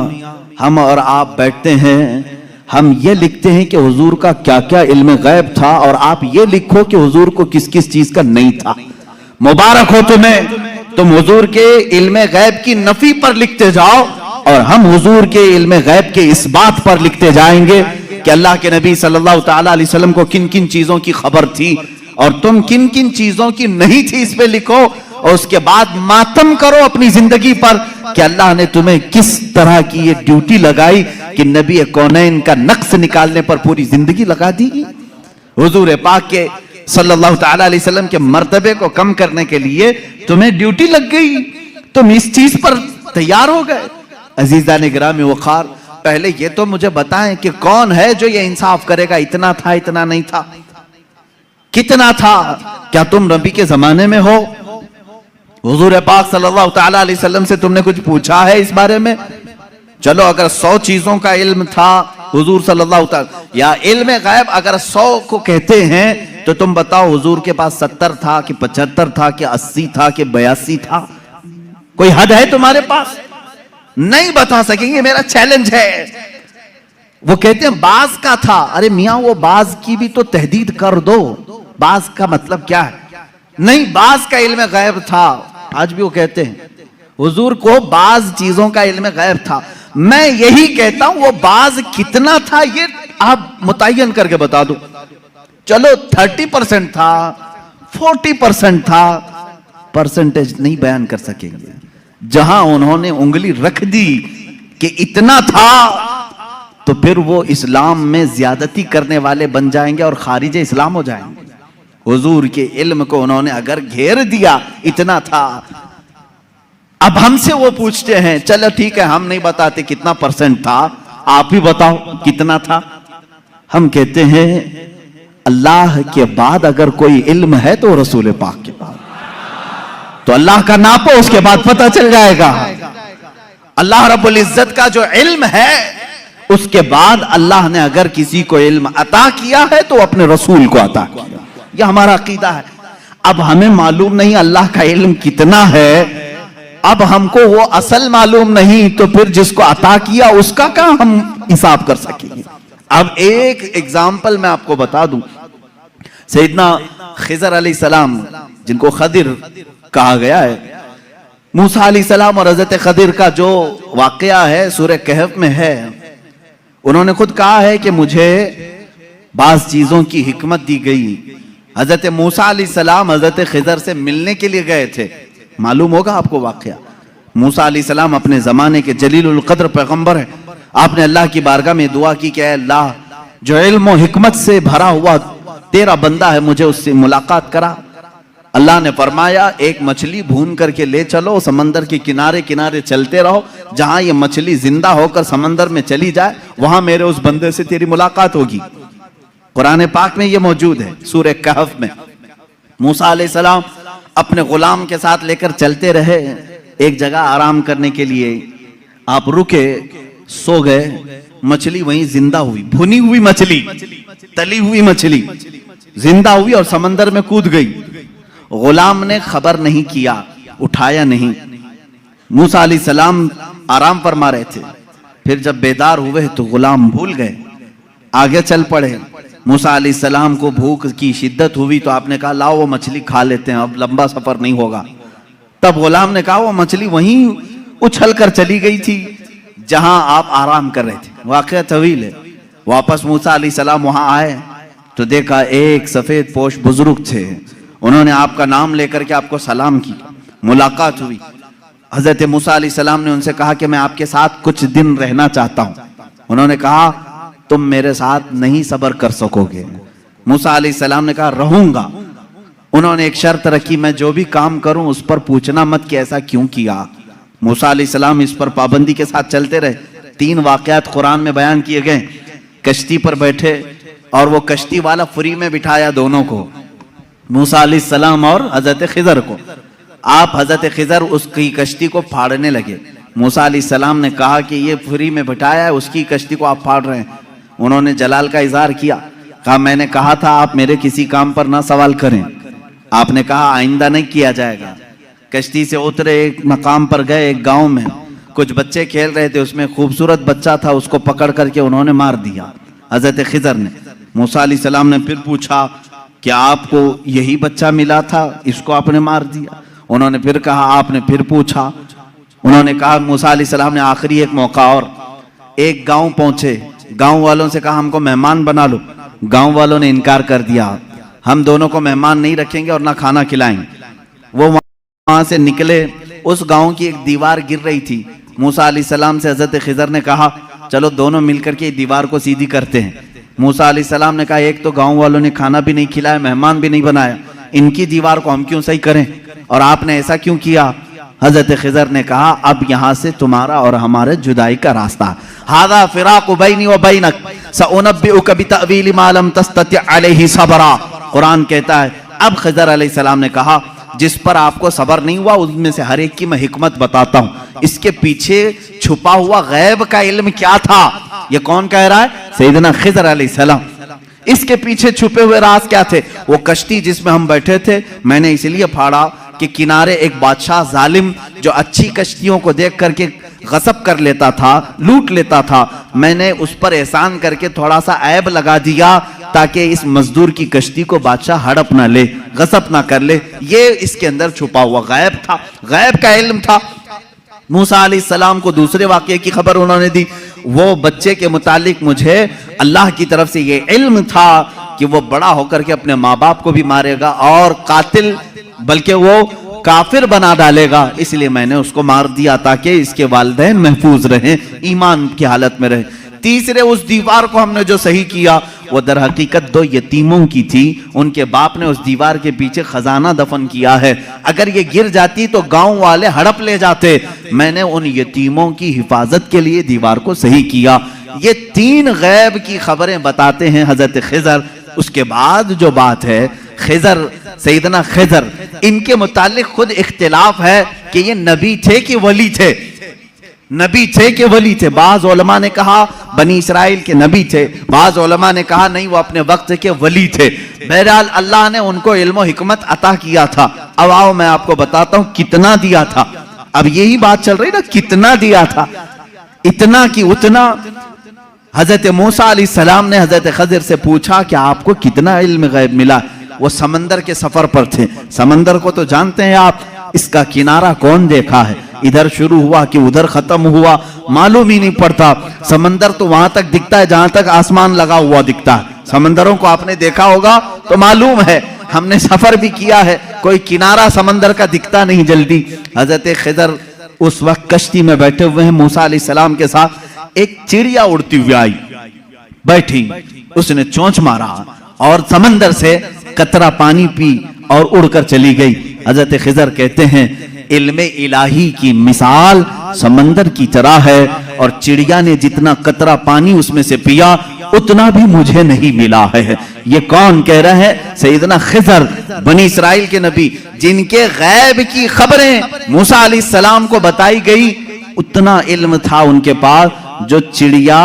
ہم اور آپ بیٹھتے ہیں, ہم یہ لکھتے ہیں کہ حضور کا کیا کیا علم غیب تھا, اور آپ یہ لکھو کہ حضور کو کس کس چیز کا نہیں تھا. مبارک ہو تمہیں, تم حضور کے علم غیب کی نفی پر لکھتے جاؤ اور ہم حضور کے علم غیب کے اس بات پر لکھتے جائیں گے کہ اللہ کے نبی صلی اللہ تعالی علیہ وسلم کو کن کن چیزوں کی خبر تھی اور تم کن کن چیزوں کی نہیں تھی, اس پہ لکھو. اور اس کے بعد ماتم کرو اپنی زندگی پر کہ اللہ نے تمہیں کس طرح کی یہ ڈیوٹی لگائی کہ نبی کونین کا نقص نکالنے پر پوری زندگی لگا دی. حضور پاک کے صلی اللہ تعالی علیہ وسلم کے مرتبے کو کم کرنے کے لیے تمہیں ڈیوٹی لگ گئی, تم اس چیز پر تیار ہو گئے. عزیزان گرامی وقار, پہلے یہ تو مجھے بتائیں کہ کون ہے جو یہ انصاف کرے گا اتنا تھا اتنا نہیں تھا, کتنا تھا؟ کیا تم نبی کے زمانے میں ہو؟ حضور پاک صلی اللہ تعالی علیہ وسلم سے تم نے کچھ پوچھا ہے اس بارے میں؟ چلو اگر 100 چیزوں کا علم تھا حضور صلی اللہ تعالی, یا علم غیب اگر 100 کو کہتے ہیں تو تم بتاؤ حضور کے پاس 70 تھا کہ 75 تھا کہ 80 تھا کہ 82 تھا؟ کوئی حد ہے تمہارے پاس؟ نہیں بتا سکیں گے, میرا چیلنج ہے. وہ کہتے ہیں بعض کا تھا, ارے میاں وہ بعض کی بھی تو تحدید کر دو, بعض کا مطلب کیا ہے؟ نہیں, بعض کا علم غیب تھا. آج بھی وہ کہتے ہیں حضور کو بعض چیزوں کا علم غیب تھا. میں یہی کہتا ہوں وہ بعض کتنا تھا یہ آپ متعین کر کے بتا دو. چلو 30% تھا, 40% تھا, پرسنٹیج نہیں بیان کر سکیں گے. جہاں انہوں نے انگلی رکھ دی کہ اتنا تھا تو پھر وہ اسلام میں زیادتی کرنے والے بن جائیں گے اور خارج اسلام ہو جائیں گے. حضور کے علم کو انہوں نے اگر گھیر دیا اتنا تھا, اب ہم سے وہ پوچھتے ہیں چلو ٹھیک ہے ہم نہیں بتاتے کتنا پرسنٹ تھا, آپ ہی بتاؤ کتنا تھا. ہم کہتے ہیں اللہ کے بعد اگر کوئی علم ہے تو رسول پاک کے بعد, تو اللہ کا ناپو, اس کے بعد پتہ چل جائے گا. اللہ رب العزت کا جو علم ہے اس کے بعد اللہ نے اگر کسی کو علم عطا کیا ہے تو اپنے رسول کو عطا کیا, یہ ہمارا عقیدہ ہے. اب ہمیں معلوم نہیں اللہ کا علم کتنا ہے, اب ہم کو وہ اصل معلوم نہیں, تو پھر جس کو عطا کیا اس کا کہاں ہم حساب کر سکیں گے. اب ایک ایگزامپل میں آپ کو بتا دوں. سیدنا خضر علیہ السلام جن کو خضر کہا گیا ہے, موسیٰ علیہ السلام اور حضرت خضر کا جو واقعہ ہے سورہ کہف میں ہے. انہوں نے خود کہا ہے کہ مجھے بعض چیزوں کی حکمت دی گئی. حضرت موسیٰ علیہ السلام حضرت خضر سے ملنے کے لیے گئے تھے, معلوم ہوگا آپ کو واقعہ. موسیٰ علیہ السلام اپنے زمانے کے جلیل القدر پیغمبر ہیں. آپ نے اللہ کی بارگاہ میں دعا کی کہ اے اللہ جو علم و حکمت سے بھرا ہوا تیرا بندہ ہے مجھے اس سے ملاقات کرا. اللہ نے فرمایا ایک مچھلی بھون کر کے لے چلو, سمندر کے کنارے کنارے چلتے رہو, جہاں یہ مچھلی زندہ ہو کر سمندر میں چلی جائے وہاں میرے اس بندے سے تیری ملاقات ہوگی. قرآن پاک میں یہ موجود ہے سورہ کہف میں. موسیٰ علیہ السلام اپنے غلام کے ساتھ لے کر چلتے رہے ایک جگہ آرام کرنے کے لیے. آپ رکے, سو گئے, مچھلی وہیں زندہ ہوئی, بھنی ہوئی مچھلی, تلی ہوئی مچھلی زندہ ہوئی اور سمندر میں کود گئی. غلام نے خبر نہیں کیا, اٹھایا نہیں. موسیٰ علیہ السلام آرام فرما رہے تھے, پھر جب بیدار ہوئے تو غلام بھول گئے, آگے چل پڑے. موسیٰ علیہ السلام کو بھوک کی شدت ہوئی تو آپ نے کہا لاؤ وہ مچھلی کھا لیتے ہیں, اب لمبا سفر نہیں ہوگا. تب غلام نے کہا وہ مچھلی وہیں اچھل کر چلی گئی تھی جہاں آپ آرام کر رہے تھے. واقعہ طویل ہے. واپس موسیٰ علیہ السلام وہاں آئے تو دیکھا ایک سفید پوش بزرگ تھے, انہوں نے آپ کا نام لے کر کے آپ کو سلام کی, ملاقات ہوئی. حضرت موسیٰ علیہ السلام نے ان سے کہا کہ میں آپ کے ساتھ کچھ دن رہنا چاہتا ہوں. انہوں نے کہا تم میرے ساتھ نہیں صبر کر سکو گے. موسیٰ علیہ السلام نے کہا رہوں گا. انہوں نے ایک شرط رکھی, میں جو بھی کام کروں اس پر پوچھنا مت کہ ایسا کیوں کیا. موسیٰ علیہ السلام اس پر پابندی کے ساتھ چلتے رہے. 3 واقعات قرآن میں بیان کیے گئے. کشتی پر بیٹھے اور وہ کشتی والا فری میں بٹھایا دونوں کو, موسیٰ علیہ السلام اور حضرت خضر کو. آپ حضرت خضر اس کی کشتی کو پھاڑنے لگے. موسیٰ علیہ السلام نے کہا کہ یہ فری میں بٹھایا ہے, اس کی کشتی کو آپ پھاڑ رہے ہیں. انہوں نے جلال کا اظہار کیا, کہا میں نے کہا تھا آپ میرے کسی کام پر نہ سوال کریں. آپ نے کہا آئندہ نہیں کیا جائے گا. کشتی سے اترے, ایک مقام پر گئے, ایک گاؤں میں کچھ بچے کھیل رہے تھے, اس میں خوبصورت بچہ تھا, اس کو پکڑ کر کے انہوں نے مار دیا حضرت خضر نے. موسیٰ علیہ السلام نے پھر پوچھا کہ آپ کو یہی بچہ ملا تھا, اس کو آپ نے مار دیا. انہوں نے پھر کہا, آپ نے پھر پوچھا. انہوں نے کہا موسیٰ علیہ السلام نے آخری ایک موقع اور. ایک گاؤں پہنچے, گاؤں والوں سے کہا ہم کو مہمان بنا لو. گاؤں والوں نے انکار کر دیا, ہم دونوں کو مہمان نہیں رکھیں گے اور نہ کھانا کھلائیں. وہ وہاں سے نکلے, اس گاؤں کی ایک دیوار گر رہی تھی. موسیٰ علیہ السلام سے حضرت خضر نے کہا چلو دونوں مل کر کے دیوار کو سیدھی کرتے ہیں. موسیٰ علیہ السلام نے کہا ایک تو گاؤں والوں نے کھانا بھی نہیں کھلایا, مہمان بھی نہیں بنایا, ان کی دیوار کو ہم کیوں صحیح کریں, اور آپ نے ایسا کیوں کیا. حضرت خضر نے کہا اب یہاں سے تمہارا اور ہمارے جدائی کا راستہ. ھذا فراق بینی و بینک سأنبئک بتأویل ما لم تستطع علیہ صبرا. قرآن کہتا ہے اب خضر علیہ السلام نے کہا جس پر آپ کو صبر نہیں ہوا ان میں سے ہر ایک کی میں حکمت بتاتا ہوں. اس کے پیچھے چھپا ہوا غیب کا علم کیا تھا, یہ کون کہہ رہا ہے؟ سیدنا خضر علیہ السلام. اس کے پیچھے چھپے ہوئے راز کیا تھے؟ وہ کشتی جس میں ہم بیٹھے تھے میں نے اس لیے پھاڑا کہ کنارے ایک بادشاہ ظالم جو اچھی کشتیوں کو دیکھ کر کے غصب کر لیتا تھا, لوٹ لیتا تھا, میں نے اس پر احسان کر کے تھوڑا سا عیب لگا دیا تاکہ اس مزدور کی کشتی کو بادشاہ ہڑپ نہ لے, غصب نہ کر لے. یہ اس کے اندر چھپا ہوا غیب تھا, غیب کا علم تھا. موسیٰ علیہ السلام کو دوسرے واقعے کی خبر انہوں نے دی. وہ بچے کے متعلق مجھے اللہ کی طرف سے یہ علم تھا کہ وہ بڑا ہو کر کے اپنے ماں باپ کو بھی مارے گا اور قاتل بلکہ وہ کافر بنا ڈالے گا, اس لیے میں نے اس کو مار دیا تاکہ اس کے والدین محفوظ رہیں, ایمان کی حالت میں رہیں. تیسرے اس دیوار کو ہم نے جو صحیح کیا وہ در حقیقت 2 یتیموں کی تھی, ان کے باپ نے اس دیوار کے پیچھے خزانہ دفن کیا ہے. اگر یہ گر جاتی تو گاؤں والے ہڑپ لے جاتے. میں نے ان یتیموں کی حفاظت کے لیے دیوار کو صحیح کیا. یہ 3 غیب کی خبریں بتاتے ہیں حضرت خضر. اس کے بعد جو بات ہے خضر, سیدنا خضر, ان کے متعلق خود اختلاف ہے کہ یہ نبی تھے کہ ولی تھے. نبی تھے کہ ولی تھے. بعض علماء نے کہا بنی اسرائیل کے نبی تھے, بعض علماء نے کہا نہیں وہ اپنے وقت کے ولی تھے. بہرحال اللہ نے ان کو علم و حکمت عطا کیا تھا. اب آؤ میں آپ کو بتاتا ہوں کتنا دیا تھا. اب یہی بات چل رہی نا, کتنا دیا تھا, اتنا کی اتنا. حضرت موسیٰ علیہ السلام نے حضرت خضر سے پوچھا کہ آپ کو کتنا علم غیب ملا. وہ سمندر کے سفر پر تھے. سمندر کو تو جانتے ہیں آپ, اس کا کنارہ کون دیکھا ہے, ادھر شروع ہوا کہ ادھر ختم ہوا معلوم ہی نہیں پڑتا. سمندر تو وہاں تک دکھتا ہے جہاں تک آسمان لگا ہوا دکھتا ہے. سمندروں کو آپ نے دیکھا ہوگا تو معلوم ہے, ہم نے سفر بھی کیا ہے, کوئی کنارہ سمندر کا دکھتا نہیں جلدی. حضرت خضر اس وقت کشتی میں بیٹھے ہوئے ہیں موسیٰ علیہ السلام کے ساتھ. ایک چڑیا اڑتی ہوئی آئی, بیٹھی, اس نے چونچ مارا اور سمندر سے قطرہ پانی پی اور اڑ کر چلی گئی۔ حضرت خضر کہتے ہیں علم الہی کی مثال سمندر کی طرح ہے، اور چڑیا نے جتنا قطرہ پانی اس میں سے پیا اتنا بھی مجھے نہیں ملا ہے۔ یہ کون کہہ رہا ہے؟ سیدنا خضر، بنی اسرائیل کے نبی، جن کے غیب کی خبریں موسیٰ علیہ السلام کو بتائی گئی، اتنا علم تھا ان کے پاس جو چڑیا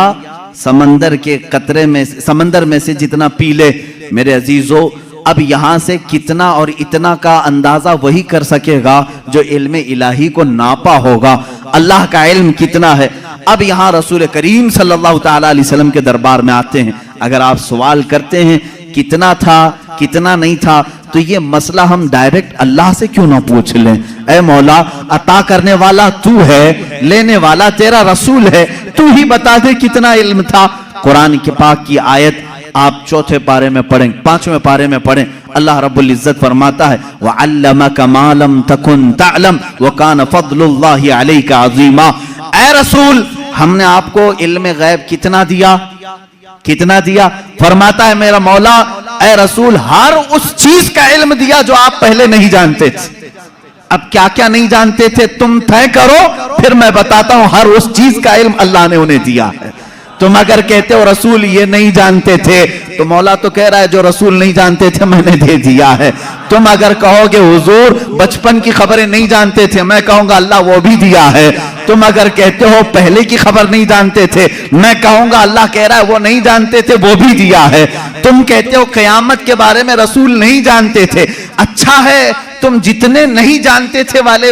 سمندر کے قطرے میں، سمندر میں سے جتنا پی لے۔ میرے عزیزو، اب یہاں سے کتنا اور اتنا کا اندازہ وہی کر سکے گا جو علم الہی کو ناپا ہوگا۔ اللہ کا علم کتنا ہے۔ اب یہاں رسول کریم صلی اللہ تعالیٰ علیہ وسلم کے دربار میں آتے ہیں۔ اگر آپ سوال کرتے ہیں کتنا تھا کتنا نہیں تھا، تو یہ مسئلہ ہم ڈائریکٹ اللہ سے کیوں نہ پوچھ لیں؟ اے مولا، عطا کرنے والا تو ہے، لینے والا تیرا رسول ہے، تو ہی بتا دے کتنا علم تھا۔ قرآن کے پاک کی آیت آپ 4 پارے میں پڑھیں، 5ویں پارے میں پڑھیں، اللہ رب العزت فرماتا ہے وَعَلَّمَكَ مَا لَمْ تَكُنْ تَعْلَمْ وَكَانَ فَضْلُ اللَّهِ عَلَيْكَ عَظِيمًا۔ اے رسول، ہم نے آپ کو علم غیب کتنا دیا؟ کتنا دیا؟ فرماتا ہے میرا مولا، اے رسول، ہر اس چیز کا علم دیا جو آپ پہلے نہیں جانتے تھے۔ اب کیا کیا نہیں جانتے تھے تم طے کرو، پھر میں بتاتا ہوں۔ ہر اس چیز کا علم اللہ نے انہیں دیا ہے۔ تم اگر کہتے ہو رسول یہ نہیں جانتے تھے، تو مولا تو کہہ رہا ہے جو رسول نہیں جانتے تھے میں نے دے دیا ہے۔ تم اگر کہو کہ حضور بچپن کی خبریں نہیں جانتے تھے، میں کہوں گا اللہ وہ بھی دیا ہے۔ تم اگر کہتے ہو پہلے کی خبر نہیں جانتے تھے، میں کہوں گا اللہ کہہ رہا ہے وہ نہیں جانتے تھے، وہ بھی دیا ہے۔ تم کہتے ہو قیامت کے بارے میں رسول نہیں جانتے تھے، اچھا ہے تم جتنے نہیں جانتے تھے والے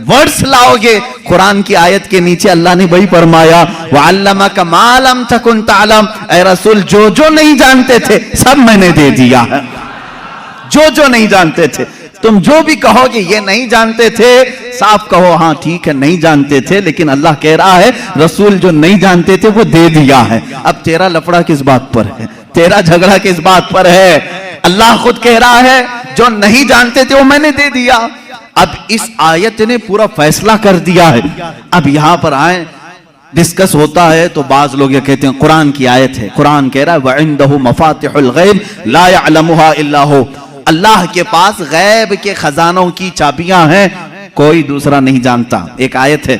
ورڈز لاؤ گے، قرآن کی آیت کے نیچے اللہ نے وہی فرمایا وَعَلَّمَكَ مَا لَمْ تَكُنْ تَعْلَمْ۔ اے رسول، جو جو نہیں جانتے تھے سب میں نے دے دیا ہے۔ جو جو نہیں جانتے تھے، تم جو بھی کہو گے یہ نہیں جانتے تھے، صاف کہو ہاں ٹھیک ہے نہیں جانتے تھے، لیکن اللہ کہہ رہا ہے رسول جو نہیں جانتے تھے وہ دے دیا ہے۔ اب تیرا لفڑا کس بات پر ہے؟ تیرا جھگڑا کس بات پر ہے؟ اللہ خود کہہ رہا ہے جو نہیں جانتے تھے وہ میں نے دے دیا۔ اب اس آیت نے پورا فیصلہ کر دیا ہے۔ اب یہاں پر آئیں، ڈسکس ہوتا ہے تو بعض لوگ یہ کہتے ہیں قرآن کی آیت ہے، قرآن کہہ رہا ہے وَعِنْدَهُ مَفَاتِحُ الْغَيْبِ لَا يَعْلَمُهَا إِلَّا هُوَ۔ اللہ کے پاس غیب کے خزانوں کی چابیاں ہیں، کوئی دوسرا نہیں جانتا۔ ایک آیت ہے۔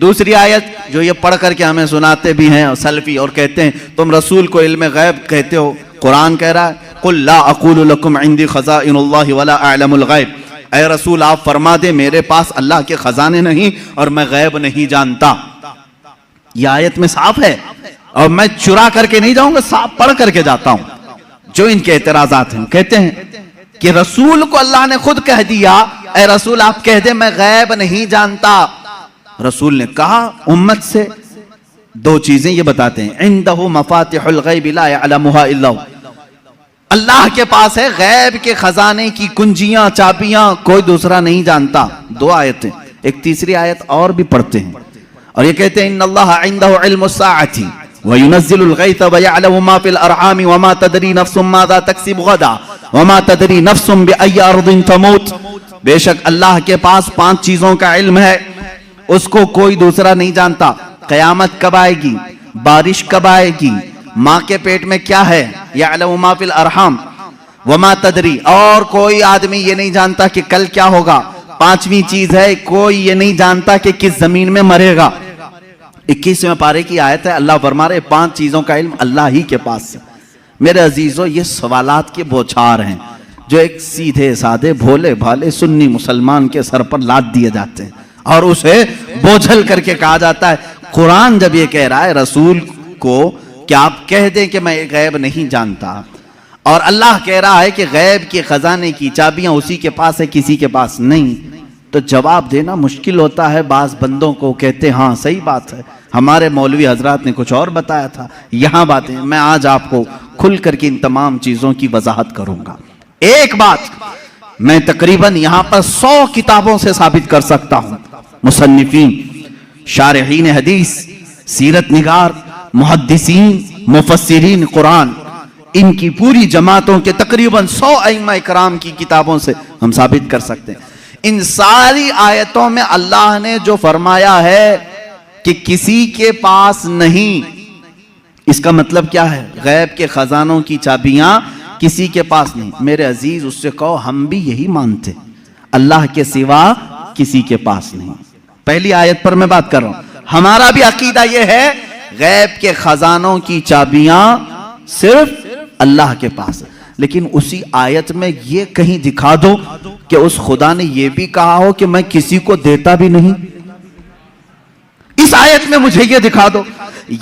دوسری آیت جو یہ پڑھ کر کے ہمیں سناتے بھی ہیں اور سلفی، اور کہتے ہیں تم رسول کو علم غیب کہتے ہو، قرآن کہہ رہا ہے قُلْ لَا أَقُولُ لَكُمْ عِنْدِي خَزَائِنُ اللَّهِ وَلَا أَعْلَمُ الْغَيْبِ۔ اے رسول آپ فرما دے میرے پاس اللہ کے خزانے نہیں اور میں غیب نہیں جانتا۔ یہ آیت میں صاف ہے، اور میں چرا کر کے نہیں جاؤں گا، صاف پڑھ کر کے جاتا ہوں۔ جو ان کے اعتراضات ہیں، کہتے ہیں کہ رسول کو اللہ نے خود کہہ دیا اے رسول آپ کہہ دے میں غیب نہیں جانتا۔ رسول نے کہا امت سے دو چیزیں یہ بتاتے ہیں، عندہ مفاتح الغیب لا يعلمها الا هو، اللہ کے پاس ہے غیب کے خزانے کی کنجیاں چابیاں، کوئی دوسرا نہیں جانتا۔ دو آیتیں، ایک تیسری آیت اور بھی پڑھتے ہیں اور یہ کہتے ہیں ان اللہ عنده علم الساعة وينزل الغيث ويعلم ما في الارحام وما تدري نفس ماذا تكسب غدا وما تدري نفس بأي ارض تموت۔ بے شک اللہ کے پاس 5 چیزوں کا علم ہے، اس کو کوئی دوسرا نہیں جانتا۔ قیامت کب آئے گی، بارش کب آئے گی، ماں کے پیٹ میں کیا ہے، یعلم ما فی الارحام وما تدری، اور کوئی آدمی یہ نہیں جانتا کہ کل کیا ہوگا۔ 5ویں چیز ہے کوئی یہ نہیں جانتا کہ کس زمین میں مرے گا۔ 21ویں پارے کی آیت ہے، اللہ فرما رہے 5 چیزوں کا علم اللہ ہی کے پاس ہے۔ میرے عزیزو یہ سوالات کے بوچھار ہیں جو ایک سیدھے سادے بھولے بھالے سنی مسلمان کے سر پر لاد دیے جاتے ہیں اور اسے بوجھل کر کے کہا جاتا ہے قرآن جب یہ کہہ رہا ہے رسول کو کہ آپ کہہ دیں کہ میں غیب نہیں جانتا، اور اللہ کہہ رہا ہے کہ غیب کے خزانے کی چابیاں اسی کے پاس ہے کسی کے پاس نہیں، تو جواب دینا مشکل ہوتا ہے۔ بعض بندوں کو کہتے ہاں صحیح بات ہے، ہمارے مولوی حضرات نے کچھ اور بتایا تھا، یہاں باتیں میں آج آپ کو کھل کر کے ان تمام چیزوں کی وضاحت کروں گا۔ ایک بات میں تقریباً یہاں پر 100 کتابوں سے ثابت کر سکتا ہوں، مصنفین، شارحین حدیث، سیرت نگار، محدثین، مفسرین قرآن، ان کی پوری جماعتوں کے تقریباً 100 ائمہ اکرام کی کتابوں سے ہم ثابت کر سکتے ہیں۔ ان ساری آیتوں میں اللہ نے جو فرمایا ہے کہ کسی کے پاس نہیں، اس کا مطلب کیا ہے؟ غیب کے خزانوں کی چابیاں کسی کے پاس نہیں. میرے عزیز اس سے کہو ہم بھی یہی مانتے, اللہ کے سوا کسی کے پاس نہیں. پہلی آیت پر میں بات کر رہا ہوں. ہمارا بھی عقیدہ یہ ہے غیب کے خزانوں کی چابیاں صرف اللہ کے پاس ہیں. لیکن اسی آیت میں یہ کہیں دکھا دو کہ اس خدا نے یہ بھی کہا ہو کہ میں کسی کو دیتا بھی نہیں. اس آیت میں مجھے یہ دکھا دو.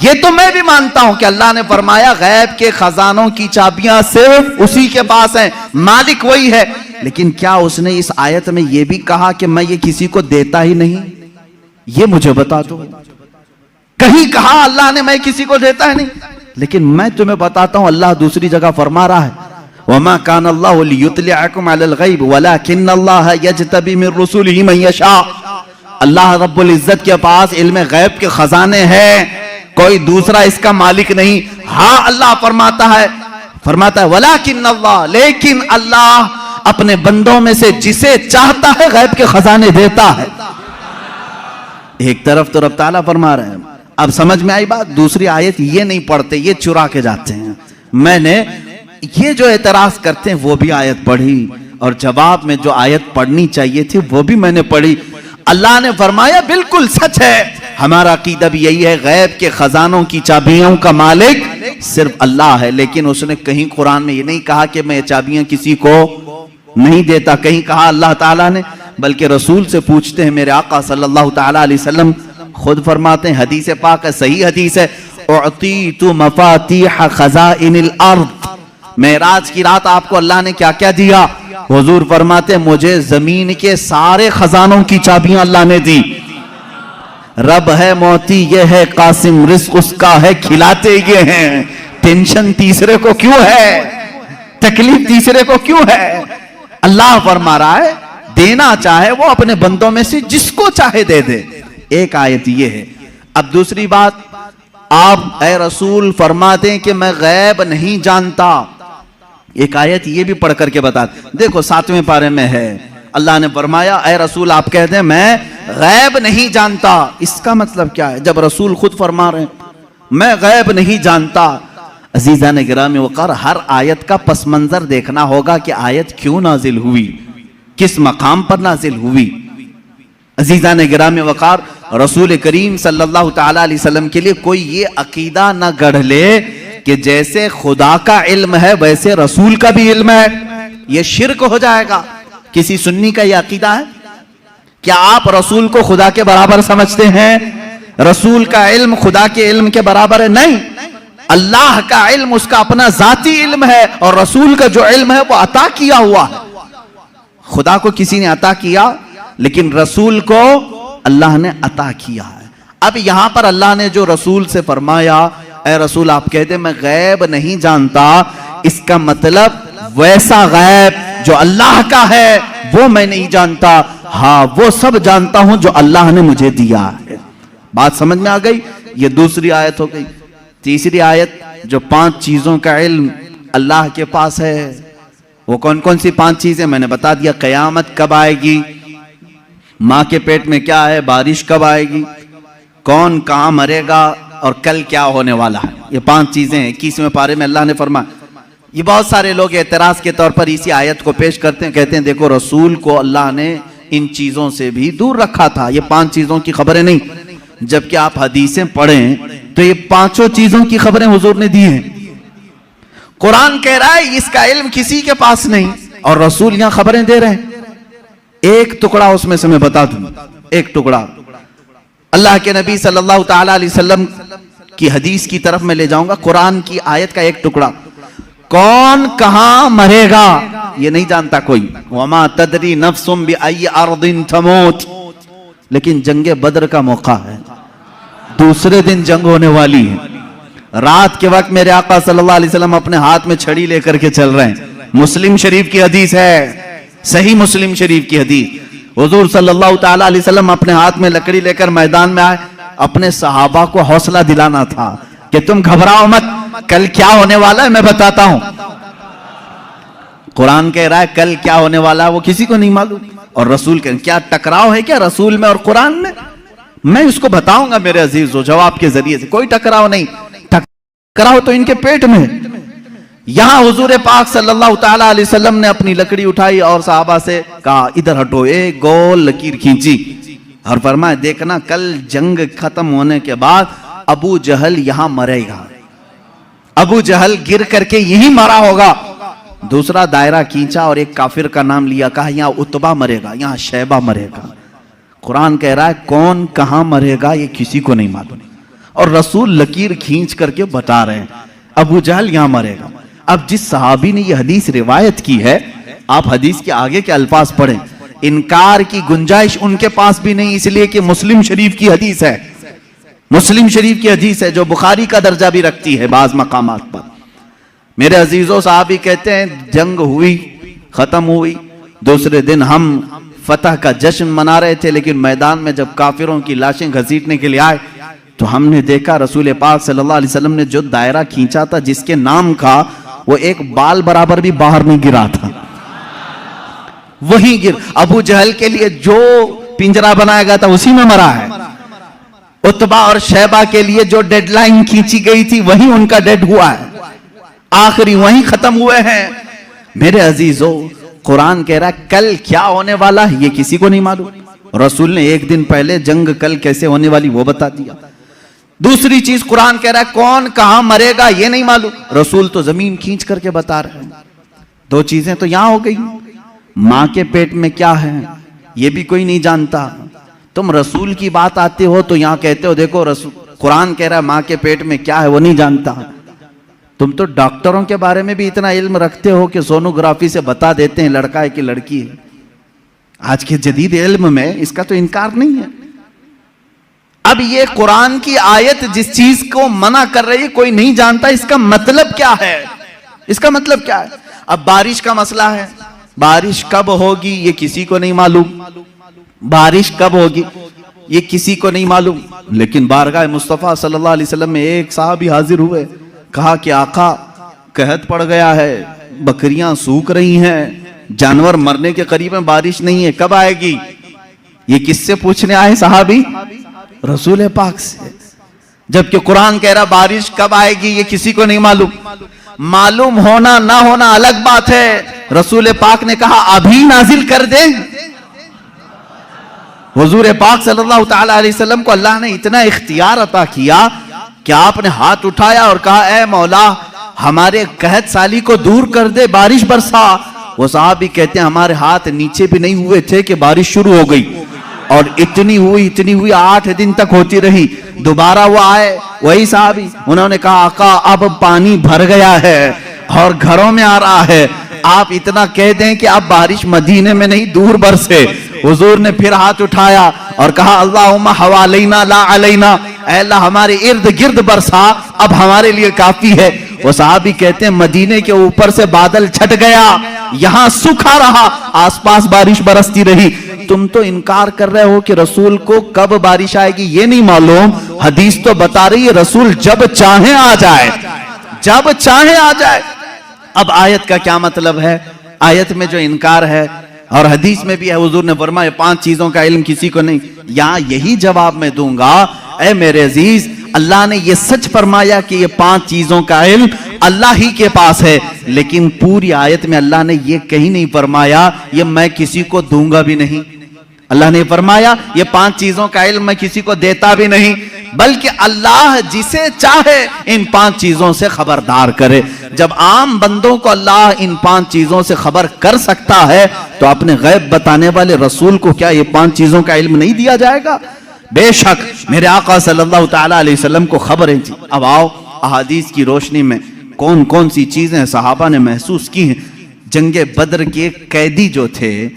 یہ تو میں بھی مانتا ہوں کہ اللہ نے فرمایا غیب کے خزانوں کی چابیاں صرف اسی کے پاس ہیں, مالک وہی ہے. لیکن کیا اس نے اس آیت میں یہ بھی کہا کہ میں یہ کسی کو دیتا ہی نہیں؟ یہ مجھے بتا دو. کہیں کہا اللہ نے میں کسی کو دیتا ہے نہیں؟ لیکن میں تمہیں بتاتا ہوں اللہ دوسری جگہ فرما رہا ہے وَمَا كَانَ اللَّهُ لِيُطْلِعَكُمْ عَلَى الْغَيْبِ وَلَكِنَّ اللَّهَ يَجْتَبِي مِن رُّسُلِهِ مَن يَشَاءُ. اللہ رب العزت کے پاس علم غیب کے خزانے ہیں, کوئی دوسرا اس کا مالک نہیں. ہاں اللہ فرماتا ہے وَلَكِنَّ اللَّهَ, لیکن اللہ اپنے بندوں میں سے جسے چاہتا ہے غیب کے خزانے دیتا ہے. ایک طرف تو رب تعالیٰ فرما رہے ہیں. اب سمجھ میں آئی بات. دوسری آیت یہ نہیں پڑھتے, یہ چرا کے جاتے ہیں. میں نے یہ جو اعتراض کرتے ہیں وہ بھی آیت پڑھی, اور جواب میں جو آیت پڑھنی چاہیے تھی وہ بھی میں نے پڑھی. اللہ نے فرمایا بالکل سچ ہے, ہمارا عقیدہ بھی یہی ہے غیب کے خزانوں کی چابیوں کا مالک صرف اللہ ہے. لیکن اس نے کہیں قرآن میں یہ نہیں کہا کہ میں چابیاں کسی کو نہیں دیتا. کہیں کہا اللہ تعالیٰ نے, بلکہ رسول سے پوچھتے ہیں. میرے آقا صلی اللہ تعالیٰ علیہ وسلم خود فرماتے ہیں, حدیث پاک ہے, صحیح حدیث ہے, اعطیت مفاتیح خزائن الارض. معراج کی رات آپ کو اللہ نے کیا کیا دیا؟ حضور فرماتے ہیں مجھے زمین کے سارے خزانوں کی چابیاں اللہ نے دی. رب ہے موتی یہ ہے قاسم, رزق اس کا ہے کھلاتے یہ ہیں. ٹینشن تیسرے کو کیوں ہے؟ تکلیف تیسرے کو کیوں ہے؟ اللہ فرما رہا ہے دینا چاہے وہ اپنے بندوں میں سے جس کو چاہے دے دے. ایک آیت یہ ہے. اب دوسری بات, آپ اے رسول فرما دیں کہ میں غیب نہیں جانتا. ایک آیت یہ بھی پڑھ کر کے بتا دیں. دیکھو 7ویں پارے میں ہے, اللہ نے فرمایا اے رسول آپ کہہ دیں میں غیب نہیں جانتا. اس کا مطلب کیا ہے جب رسول خود فرما رہے ہیں میں غیب نہیں جانتا؟ عزیزان گرامی وقار, ہر آیت کا پس منظر دیکھنا ہوگا کہ آیت کیوں نازل ہوئی, کس مقام پر نازل ہوئی. عزیزان گرامی وقار, رسول کریم صلی اللہ تعالیٰ علیہ وسلم کے لیے کوئی یہ عقیدہ نہ گڑھ لے کہ جیسے خدا کا علم ہے ویسے رسول کا بھی علم ہے. یہ شرک ہو جائے گا. کسی سنی کا یہ عقیدہ ہے؟ کیا آپ رسول کو خدا کے برابر سمجھتے ہیں؟ رسول کا علم خدا کے علم کے برابر ہے؟ نہیں. اللہ کا علم اس کا اپنا ذاتی علم ہے, اور رسول کا جو علم ہے وہ عطا کیا ہوا ہے. خدا کو کسی نے عطا کیا, لیکن رسول کو اللہ نے عطا کیا ہے. اب یہاں پر اللہ نے جو رسول سے فرمایا اے رسول آپ کہتے میں غیب نہیں جانتا, اس کا مطلب ویسا غیب جو اللہ کا ہے وہ میں نہیں جانتا, ہاں وہ سب جانتا ہوں جو اللہ نے مجھے دیا ہے. بات سمجھ میں آ گئی؟ یہ دوسری آیت ہو گئی. تیسری آیت جو 5 چیزوں کا علم اللہ کے پاس ہے, وہ کون کون سی 5 چیزیں میں نے بتا دیا. قیامت کب آئے گی, ماں کے پیٹ میں کیا ہے, بارش کب آئے گی, کون کہاں مرے گا, اور کل کیا ہونے والا ہے. یہ 5 چیزیں ہیں. 21ویں پارے میں اللہ نے فرمایا. یہ بہت سارے لوگ اعتراض کے طور پر اسی آیت کو پیش کرتے ہیں, کہتے ہیں دیکھو رسول کو اللہ نے ان چیزوں سے بھی دور رکھا تھا, یہ 5 چیزوں کی خبریں نہیں. جبکہ آپ حدیثیں پڑھیں تو یہ 5 چیزوں کی خبریں حضور نے دی ہیں. قرآن کہہ رہا ہے اس کا علم کسی کے پاس نہیں, اور رسول یہاں خبریں دے رہے ہیں. ایک ٹکڑا اس میں سے میں بتا دوں, ایک ٹکڑا اللہ کے نبی صلی اللہ تعالیٰ علیہ وسلم کی حدیث کی طرف میں لے جاؤں گا. قرآن کی آیت کا ایک ٹکڑا, کون کہاں مرے گا یہ نہیں جانتا کوئی. وما تدری نفس بأی ارض تموت. لیکن جنگ بدر کا موقع ہے, دوسرے دن جنگ ہونے والی ہے. رات کے وقت میرے آقا صلی اللہ علیہ وسلم اپنے ہاتھ میں چھڑی لے کر کے چل رہے ہیں. مسلم شریف کی حدیث ہے, صحیح مسلم شریف کی حدیث. حضور صلی اللہ تعالیٰ علیہ وسلم اپنے ہاتھ میں لکڑی لے کر میدان میں آئے. اپنے صحابہ کو حوصلہ دلانا تھا کہ تم گھبراؤ مت, کل کیا ہونے والا ہے میں بتاتا ہوں. قرآن کہہ رہا ہے کل کیا ہونے والا ہے وہ کسی کو نہیں معلوم, اور رسول کہہ کیا ٹکراؤ ہے کیا رسول میں اور قرآن میں اس کو بتاؤں گا میرے عزیزو جواب کے ذریعے سے. کوئی ٹکراؤ نہیں, ٹکراؤ تو ان کے پیٹ میں. یہاں حضور پاک صلی اللہ تعالی علیہ وسلم نے اپنی لکڑی اٹھائی اور صحابہ سے کہا ادھر ہٹو، ایک گول لکیر کھینچی اور فرمایا دیکھنا کل جنگ ختم ہونے کے بعد ابو جہل یہاں مرے گا، ابو جہل گر کر کے یہی مرا ہوگا۔ دوسرا دائرہ کھینچا اور ایک کافر کا نام لیا، کہا یہاں عتبہ مرے گا، یہاں شیبہ مرے گا۔ قرآن کہہ رہا ہے کون کہاں مرے گا یہ کسی کو نہیں معلوم، اور رسول لکیر کھینچ کر کے بتا رہے ہیں ابو جہل یہاں مرے گا۔ اب جس صحابی نے یہ حدیث روایت کی ہے، آپ حدیث کے آگے کے الفاظ پڑھیں، انکار کی گنجائش ان کے پاس بھی نہیں، اس لیے کہ مسلم شریف کی حدیث ہے، مسلم شریف کی حدیث ہے جو بخاری کا درجہ بھی رکھتی ہے بعض مقامات پر۔ میرے عزیزوں، صحابی کہتے ہیں جنگ ہوئی، ختم ہوئی، دوسرے دن ہم فتح کا جشن منا رہے تھے، لیکن میدان میں جب کافروں کی لاشیں گھسیٹنے کے لیے آئے تو ہم نے دیکھا رسول پاک صلی اللہ علیہ وسلم نے جو دائرہ کھینچا تھا جس کے نام کا، وہ ایک بال برابر بھی باہر نہیں گرا تھا، وہیں گر۔ ابو جہل کے لیے جو پنجرا بنایا گیا تھا اسی میں مرا ہے۔ عتبہ اور شیبہ کے لیے جو ڈیڈ لائن کھینچی گئی تھی وہیں ان کا ڈیڈ ہوا ہے، آخری وہیں ختم ہوئے ہیں۔ میرے عزیزو، قرآن کہہ رہا ہے کل کیا ہونے والا ہے یہ کسی کو نہیں معلوم، رسول نے ایک دن پہلے جنگ کل کیسے ہونے والی وہ بتا دیا۔ دوسری چیز قرآن کہہ رہا ہے کون کہاں مرے گا یہ نہیں معلوم، رسول تو زمین کھینچ کر کے بتا رہے ہیں۔ دو چیزیں تو یہاں ہو گئی، ماں کے پیٹ میں کیا ہے یہ بھی کوئی نہیں جانتا، تم رسول کی بات آتے ہو تو یہاں کہتے ہو دیکھو قرآن کہہ رہا ہے ماں کے پیٹ میں کیا ہے وہ نہیں جانتا۔ تم تو ڈاکٹروں کے بارے میں بھی اتنا علم رکھتے ہو کہ سونوگرافی سے بتا دیتے ہیں لڑکا ہے کہ لڑکی ہے۔ آج کے جدید علم میں اس کا تو انکار نہیں ہے۔ اب یہ قرآن کی آیت جس چیز کو منع کر رہی ہے کوئی نہیں جانتا، اس کا مطلب کیا ہے، اس کا مطلب کیا ہے؟ اب بارش کا مسئلہ ہے، بارش کب ہوگی یہ کسی کو نہیں معلوم، بارش کب ہوگی یہ کسی کو نہیں معلوم، لیکن بارگاہ مصطفیٰ صلی اللہ علیہ وسلم میں ایک صحابی حاضر ہوئے، کہا کہ آقا قحط پڑ گیا ہے، بکریاں سوکھ رہی ہیں، جانور مرنے کے قریب ہیں، بارش نہیں ہے، کب آئے گی؟ یہ کس سے پوچھنے آئے صحابی؟ رسول پاک سے، جبکہ قرآن کہہ رہا بارش کب آئے گی یہ کسی کو نہیں معلوم۔ معلوم ہونا نہ ہونا الگ بات ہے، رسول پاک نے کہا ابھی نازل کر دیں۔ حضور پاک صلی اللہ تعالی علیہ وسلم کو اللہ نے اتنا اختیار عطا کیا کہ آپ نے ہاتھ اٹھایا اور کہا اے مولا ہمارے قحط سالی کو دور کر دے، بارش برسا۔ وہ صحابی کہتے ہیں ہمارے ہاتھ نیچے بھی نہیں ہوئے تھے کہ بارش شروع ہو گئی، اور اتنی ہوئی 8 دن تک ہوتی رہی۔ دوبارہ وہ آئے وہی صحابی، انہوں نے کہا آقا اب پانی بھر گیا ہے اور گھروں میں آ رہا ہے، آپ اتنا کہہ دیں کہ اب بارش مدینے میں نہیں دور برسے۔ حضور نے پھر ہاتھ اٹھایا اور کہا اللہم حوالینا لا علینا، اے اللہ ہمارے ارد گرد برسا، اب ہمارے لیے کافی ہے۔ وہ صحابی کہتے ہیں مدینے کے اوپر سے بادل چھٹ گیا، یہاں سکھا رہا، آس پاس بارش برستی رہی۔ تم تو انکار کر رہے ہو کہ رسول کو کب بارش آئے گی یہ نہیں معلوم، حدیث تو بتا رہی ہے رسول جب چاہیں آ جائے، جب چاہیں آ جائے۔ اب آیت کا کیا مطلب ہے؟ آیت میں جو انکار ہے اور حدیث میں بھی ہے، حضور نے فرمایا 5 چیزوں کا علم کسی کو نہیں، یہاں یہی جواب میں دوں گا اے میرے عزیز، اللہ نے یہ سچ فرمایا کہ یہ 5 چیزوں کا علم اللہ ہی کے پاس ہے، لیکن پوری آیت میں اللہ نے یہ کہیں نہیں فرمایا یہ میں کسی کو دوں گا بھی نہیں، اللہ نے فرمایا یہ 5 چیزوں کا علم میں کسی کو دیتا بھی نہیں، بلکہ اللہ جسے چاہے ان 5 چیزوں سے خبردار کرے۔ جب عام بندوں کو اللہ ان 5 چیزوں سے خبر کر سکتا ہے تو اپنے غیب بتانے والے رسول کو کیا یہ 5 چیزوں کا علم نہیں دیا جائے گا؟ بے شک میرے آقا صلی اللہ تعالی علیہ وسلم کو خبریں تھی۔ اب آؤ احادیث کی روشنی میں کون کون سی چیزیں صحابہ نے محسوس کی ہیں۔ جنگ بدر کے قیدی جو تھے،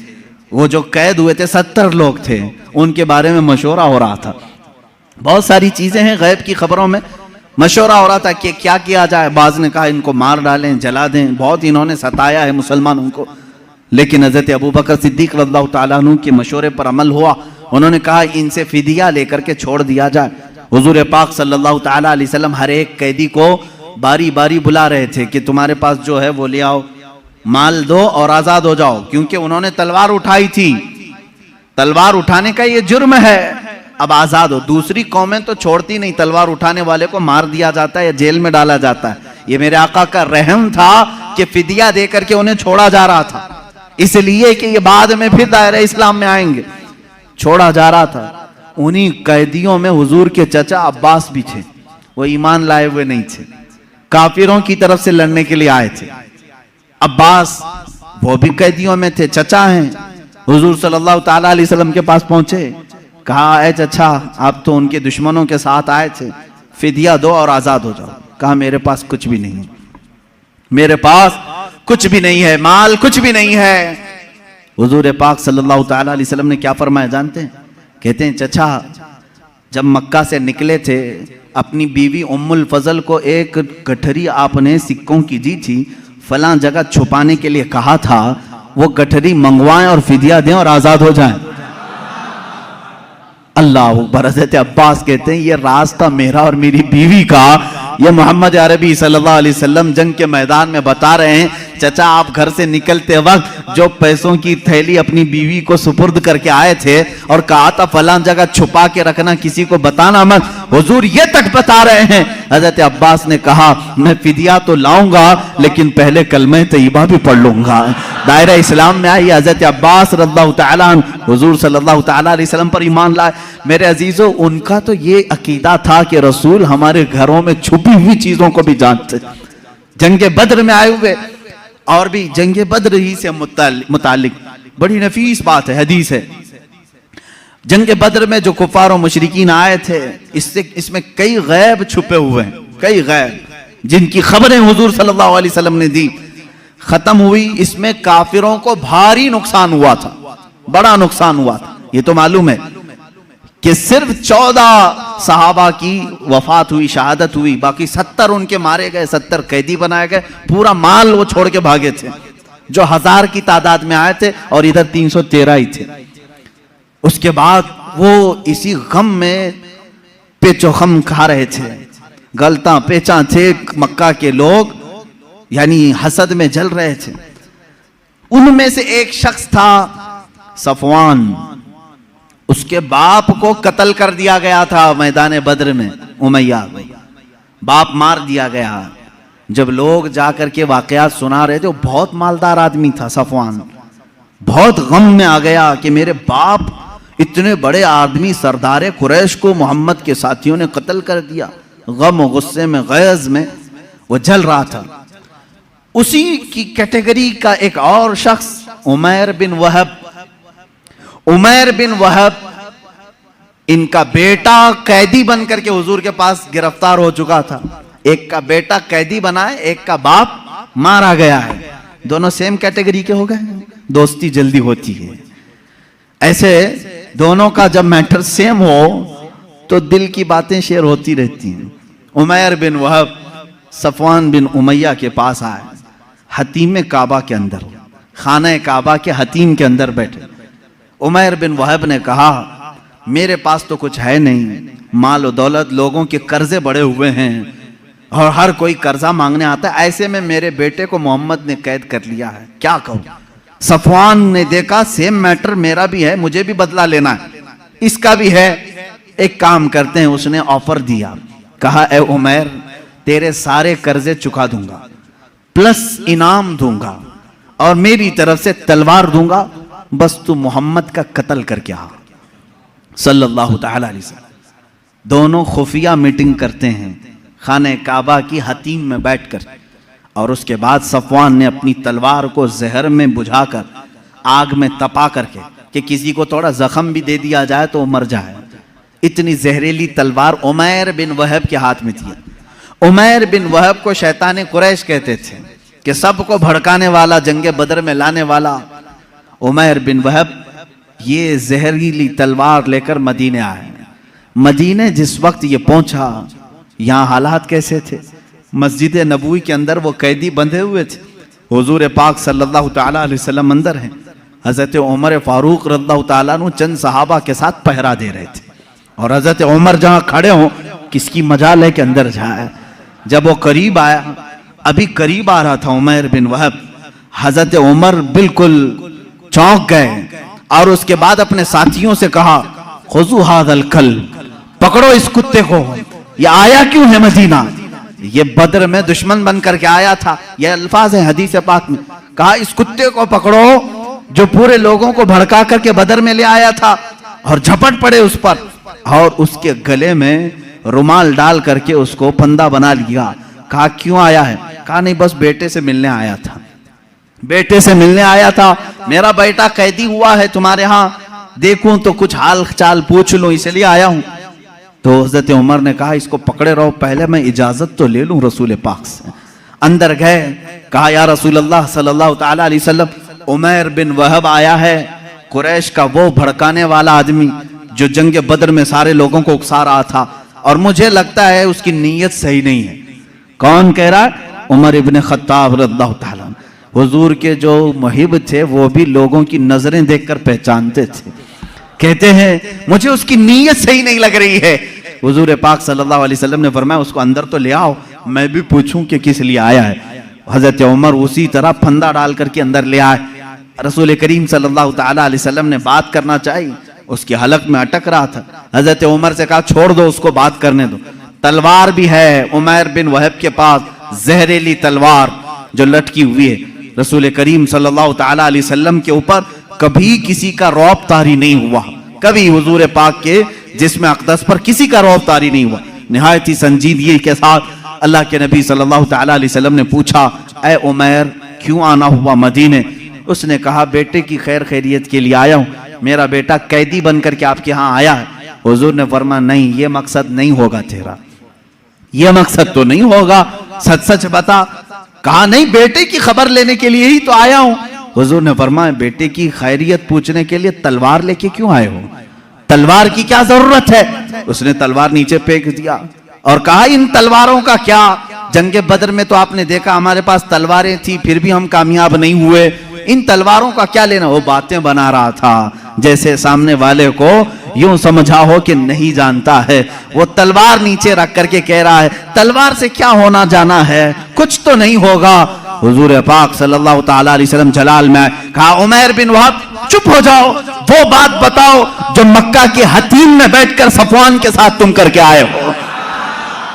وہ جو قید ہوئے تھے 70 لوگ تھے، ان کے بارے میں مشورہ ہو رہا تھا، بہت ساری چیزیں ہیں غیب کی خبروں میں، مشورہ ہو رہا تھا کہ کیا کیا جائے۔ بعض نے کہا ان کو مار ڈالیں، جلا دیں، بہت انہوں نے ستایا ہے مسلمانوں کو، لیکن حضرت ابوبکر صدیق رضی اللہ تعالیٰ عنہ کے مشورے پر عمل ہوا، انہوں نے کہا ان سے فدیہ لے کر کے چھوڑ دیا جائے۔ حضور پاک صلی اللہ تعالیٰ علیہ وسلم ہر ایک قیدی کو باری باری بلا رہے تھے کہ تمہارے پاس جو ہے وہ لے آؤ، مال دو اور آزاد ہو جاؤ، کیونکہ انہوں نے تلوار اٹھائی تھی، تلوار اٹھانے کا یہ جرم ہے، اب آزاد ہو۔ دوسری قومیں تو چھوڑتی نہیں، تلوار اٹھانے والے کو مار دیا جاتا ہے یا جیل میں ڈالا جاتا ہے، یہ میرے آقا کا رحم تھا کہ فدیہ دے کر کے انہیں چھوڑا جا رہا تھا، اس لیے کہ یہ بعد میں پھر دائرہ اسلام میں آئیں گے، چھوڑا جا رہا تھا۔ انہی قیدیوں میں حضور کے چچا عباس بھی تھے، وہ ایمان لائے ہوئے نہیں تھے، کافروں کی طرف سے لڑنے کے لیے آئے تھے۔ عباس وہ بھی قیدیوں میں تھے، چچا ہیں، حضور صلی اللہ تعالیٰ علیہ وسلم کے پاس پہنچے، کہا اے چچا آپ تو ان کے دشمنوں کے ساتھ آئے تھے، فدیہ دو اور آزاد ہو جاؤ۔ کہا میرے پاس کچھ بھی نہیں، میرے پاس کچھ بھی نہیں ہے، مال کچھ بھی نہیں ہے۔ حضور پاک صلی اللہ تعالیٰ علیہ وسلم نے کیا فرمایا جانتے ہیں؟ کہتے ہیں چچا جب مکہ سے نکلے تھے اپنی بیوی ام الفضل کو ایک گٹھری آپ نے سکوں کی دی تھی، فلاں جگہ چھپانے کے لیے کہا تھا، وہ گٹھری منگوائیں اور فدیہ دیں اور آزاد ہو جائیں۔ اللہ اکبر۔ حضرت عباس کہتے ہیں یہ راز تھا میرا اور میری بیوی کا، یہ محمد عربی صلی اللہ علیہ وسلم جنگ کے میدان میں بتا رہے ہیں چچا آپ گھر سے نکلتے وقت جو پیسوں کی تھیلی اپنی بیوی کو سپرد کر کے آئے تھے اور کہا تھا فلاں جگہ چھپا کے رکھنا، کسی کو بتانا مت، حضور یہ تک بتا رہے ہیں۔ حضرت عباس نے کہا میں فدیہ تو لاؤں گا لیکن پہلے کلمہ طیبہ بھی پڑھ لوں گا۔ دائرہ اسلام میں آئی حضرت عباس رضی اللہ تعالیٰ عنہ حضور صلی اللہ تعالیٰ علیہ وسلم پر ایمان لائے۔ میرے عزیزو ان کا تو یہ عقیدہ تھا کہ رسول ہمارے گھروں میں چھپی ہوئی چیزوں کو بھی جانتے۔ جنگ بدر میں آئے ہوئے اور بھی جنگ بدر ہی سے متعلق بڑی نفیس بات ہے، حدیث ہے۔ جنگ بدر میں جو کفار و مشرکین آئے تھے اس میں کئی غیب چھپے ہوئے ہیں، کئی غیب جن کی خبریں حضور صلی اللہ علیہ وسلم نے دی۔ ختم ہوئی اس میں کافروں کو بھاری نقصان ہوا تھا، بڑا نقصان ہوا تھا۔ یہ تو معلوم ہے کہ صرف 14 صحابہ کی وفات ہوئی، شہادت ہوئی، باقی 70 ان کے مارے گئے، 70 قیدی بنائے گئے، پورا مال وہ چھوڑ کے بھاگے تھے، جو 1000 کی تعداد میں آئے تھے اور ادھر 313 ہی تھے۔ اس کے بعد وہ اسی غم میں پیچ و خم کھا رہے تھے، گلتاں پیچاں تھے، مکہ کے لوگ یعنی حسد میں جل رہے تھے۔ ان میں سے ایک شخص تھا صفوان، اس کے باپ کو قتل کر دیا گیا تھا میدان بدر میں، امیہ باپ مار دیا گیا۔ جب لوگ جا کر کے واقعات سنا رہے تھے، وہ بہت مالدار آدمی تھا صفوان، بہت غم میں آ گیا کہ میرے باپ اتنے بڑے آدمی سردار قریش کو محمد کے ساتھیوں نے قتل کر دیا۔ غم و غصے میں غیظ میں وہ جل رہا تھا۔ اسی کی کیٹیگری کا ایک اور شخص عمیر بن وہب، عمیر بن وہب ان کا بیٹا قیدی بن کر کے حضور کے پاس گرفتار ہو چکا تھا۔ ایک کا بیٹا قیدی بنا ہے، ایک کا باپ مارا گیا ہے، دونوں سیم کیٹیگری کے ہو گئے، دوستی جلدی ہوتی ہے۔ ایسے دونوں کا جب میٹر سیم ہو تو دل کی باتیں شیئر ہوتی رہتی ہیں۔ عمیر بن وہب صفوان بن امیہ کے پاس آئے، حتیم کعبہ کے اندر، خانہ کعبہ کے حتیم کے اندر بیٹھے۔ عمیر بن وہب نے کہا میرے پاس تو کچھ ہے نہیں، مال و دولت، لوگوں کے قرضے بڑے ہوئے ہیں اور ہر کوئی قرضہ مانگنے آتا ہے، ایسے میں میرے بیٹے کو محمد نے قید کر لیا ہے، کیا کہوں؟ صفوان نے دیکھا سیم میٹر میرا بھی ہے، مجھے بھی بدلہ لینا ہے، اس کا بھی ہے، ایک کام کرتے ہیں۔ اس نے آفر دیا، کہا اے عمیر تیرے سارے قرضے چکا دوں گا، پلس انعام دوں گا اور میری طرف سے تلوار دوں گا، بس تو محمد کا قتل کر کے آ۔ صلی اللہ تعالی علیہ وسلم دونوں خفیہ میٹنگ کرتے ہیں خانہ کعبہ کی حتیم میں بیٹھ کر، اور اس کے بعد صفوان نے اپنی تلوار کو زہر میں بجھا کر آگ میں تپا کر کے کہ کسی کو تھوڑا زخم بھی دے دیا جائے تو وہ مر جائے، اتنی زہریلی تلوار عمیر بن وہب کے ہاتھ میں تھی۔ عمیر بن وہب کو شیطان قریش کہتے تھے کہ سب کو بھڑکانے والا، جنگ بدر میں لانے والا۔ عمیر بن وہب یہ زہریلی تلوار لے کر مدینے آئے۔ مدینے جس وقت یہ پہنچا، یہاں حالات کیسے تھے؟ مسجد نبوی کے اندر وہ قیدی بندھے ہوئے تھے، حضور پاک صلی اللہ تعالیٰ علیہ وسلم اندر ہیں، حضرت عمر فاروق رضی اللہ تعالیٰ عنہ چند صحابہ کے ساتھ پہرا دے رہے تھے، اور حضرت عمر جہاں کھڑے ہوں کس کی مجال ہے کہ اندر جائے۔ جب وہ قریب آیا، ابھی قریب آ رہا تھا عمیر بن وہب، حضرت عمر بالکل چونک گئے اور اس کے بعد اپنے ساتھیوں سے کہا خذوا ھذا الکلب، پکڑو اس کتے کو، یہ آیا کیوں ہے مدینہ، یہ بدر میں دشمن بن کر کے آیا تھا. یہ الفاظ ہیں حدیث پاک میں. کہا اس کتے کو پکڑو جو پورے لوگوں کو بھڑکا کر کے بدر میں لے آیا تھا, اور جھپٹ پڑے اس پر, اور اس کے گلے میں رومال ڈال کر کے اس کو پھندا بنا لیا. کہا کیوں آیا ہے؟ کہا نہیں بس بیٹے سے ملنے آیا تھا, بیٹے سے ملنے آیا تھا, میرا بیٹا قیدی ہوا ہے تمہارے ہاں, دیکھوں تو کچھ حال چال پوچھ لوں اس لیے آیا ہوں. تو حضرت عمر نے کہا اس کو پکڑے رہو, پہلے میں اجازت تو لے لوں رسول پاک سے. اندر گئے, کہا یا رسول اللہ صلی اللہ تعالی علیہ وسلم, عمیر بن وہب آیا ہے, قریش کا وہ بھڑکانے والا آدمی جو جنگ بدر میں سارے لوگوں کو اکسا رہا تھا, اور مجھے لگتا ہے اس کی نیت صحیح نہیں ہے. کون کہہ رہا؟ عمر ابن خطاب رضی اللہ تعالیٰ. حضور کے جو محب تھے وہ بھی لوگوں کی نظریں دیکھ کر پہچانتے تھے. کہتے ہیں مجھے اس کی نیت صحیح نہیں لگ رہی ہے. حضور پاک صلی اللہ علیہ وسلم نے فرمایا اس کو اندر تو لے آؤ, میں بھی پوچھوں کہ کس لیے آیا ہے. حضرت عمر اسی طرح پھندا ڈال کر کے اندر لے آئے. رسول کریم صلی اللہ تعالی علیہ وسلم نے بات کرنا چاہی, اس کی حلق میں اٹک رہا تھا. حضرت عمر سے کہا چھوڑ دو اس کو, بات کرنے دو. تلوار بھی ہے عمیر بن وہب کے پاس, زہریلی تلوار جو لٹکی ہوئی ہے. رسول کریم صلی اللہ تعالی علیہ وسلم کے اوپر کبھی کسی کا رعب طاری نہیں ہوا, کبھی حضور پاک کے جسم اقدس پر کسی کا رعب طاری نہیں ہوا. نہایت ہی سنجیدگی کے ساتھ اللہ کے نبی صلی اللہ تعالی علیہ وسلم نے پوچھا اے عمیر کیوں آنا ہوا مدینے؟ اس نے کہا بیٹے کی خیر خیریت کے لیے آیا ہوں, میرا بیٹا قیدی بن کر کے آپ کے ہاں آیا ہے. حضور نے فرمایا نہیں یہ مقصد نہیں ہوگا تیرا, یہ مقصد تو نہیں ہوگا, سچ سچ بتا. کہا نہیں بیٹے کی خبر لینے کے لیے ہی تو آیا ہوں. حضور نے فرمایا بیٹے کی خیریت پوچھنے کے لیے تلوار لے کے کیوں آئے ہو؟ تلوار کی کیا ضرورت ہے؟ اس نے تلوار نیچے پھینک دیا اور کہا ان تلواروں کا کیا؟ جنگ بدر میں تو آپ نے دیکھا ہمارے پاس تلواریں تھی پھر بھی ہم کامیاب نہیں ہوئے, ان تلواروں کا کیا لینا؟ وہ باتیں بنا رہا تھا جیسے سامنے والے کو یوں سمجھا ہو کہ نہیں جانتا ہے. وہ تلوار نیچے رکھ کر کے کہہ رہا ہے تلوار سے کیا ہونا جانا ہے, کچھ تو نہیں ہوگا. حضور پاک صلی اللہ تعالی علیہ وسلم جلال میں کہا عمیر بن وہب چپ ہو جاؤ, وہ بات بتاؤ جو مکہ کے حتیم میں بیٹھ کر صفوان کے ساتھ تم کر کے آئے ہو.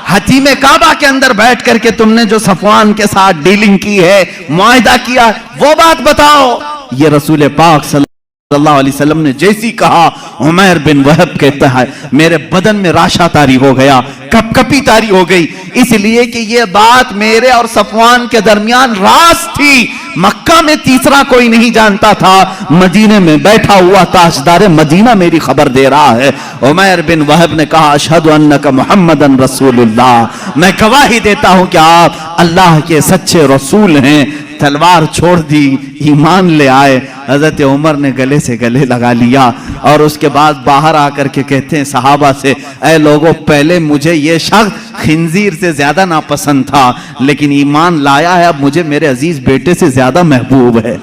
حتیم کعبہ کے اندر بیٹھ کر کے تم نے جو صفوان کے ساتھ ڈیلنگ کی ہے, معاہدہ کیا, وہ بات بتاؤ. یہ رسول پاک صلی اللہ علیہ وسلم نے جیسی کہا عمیر بن وہب کہتا ہے میرے بدن میں راشا طاری ہو گیا, کپ کپی طاری ہو گئی, اس لیے کہ یہ بات میرے اور صفوان کے درمیان راز تھی. مکہ میں تیسرا کوئی نہیں جانتا تھا, مدینے میں بیٹھا ہوا تاجدار مدینہ میری خبر دے رہا ہے. عمیر بن وہب نے کہا اشہد انک محمدن رسول اللہ, میں گواہی دیتا ہوں کہ آپ اللہ کے سچے رسول ہیں. تلوار چھوڑ دی, ایمان لے آئے. حضرت عمر نے گلے سے گلے لگا لیا اور اس کے بعد باہر آ کر کے کہتے ہیں صحابہ سے اے لوگوں پہلے مجھے یہ شخص خنزیر سے زیادہ ناپسند تھا, لیکن ایمان لایا ہے اب مجھے میرے عزیز بیٹے سے زیادہ محبوب ہے.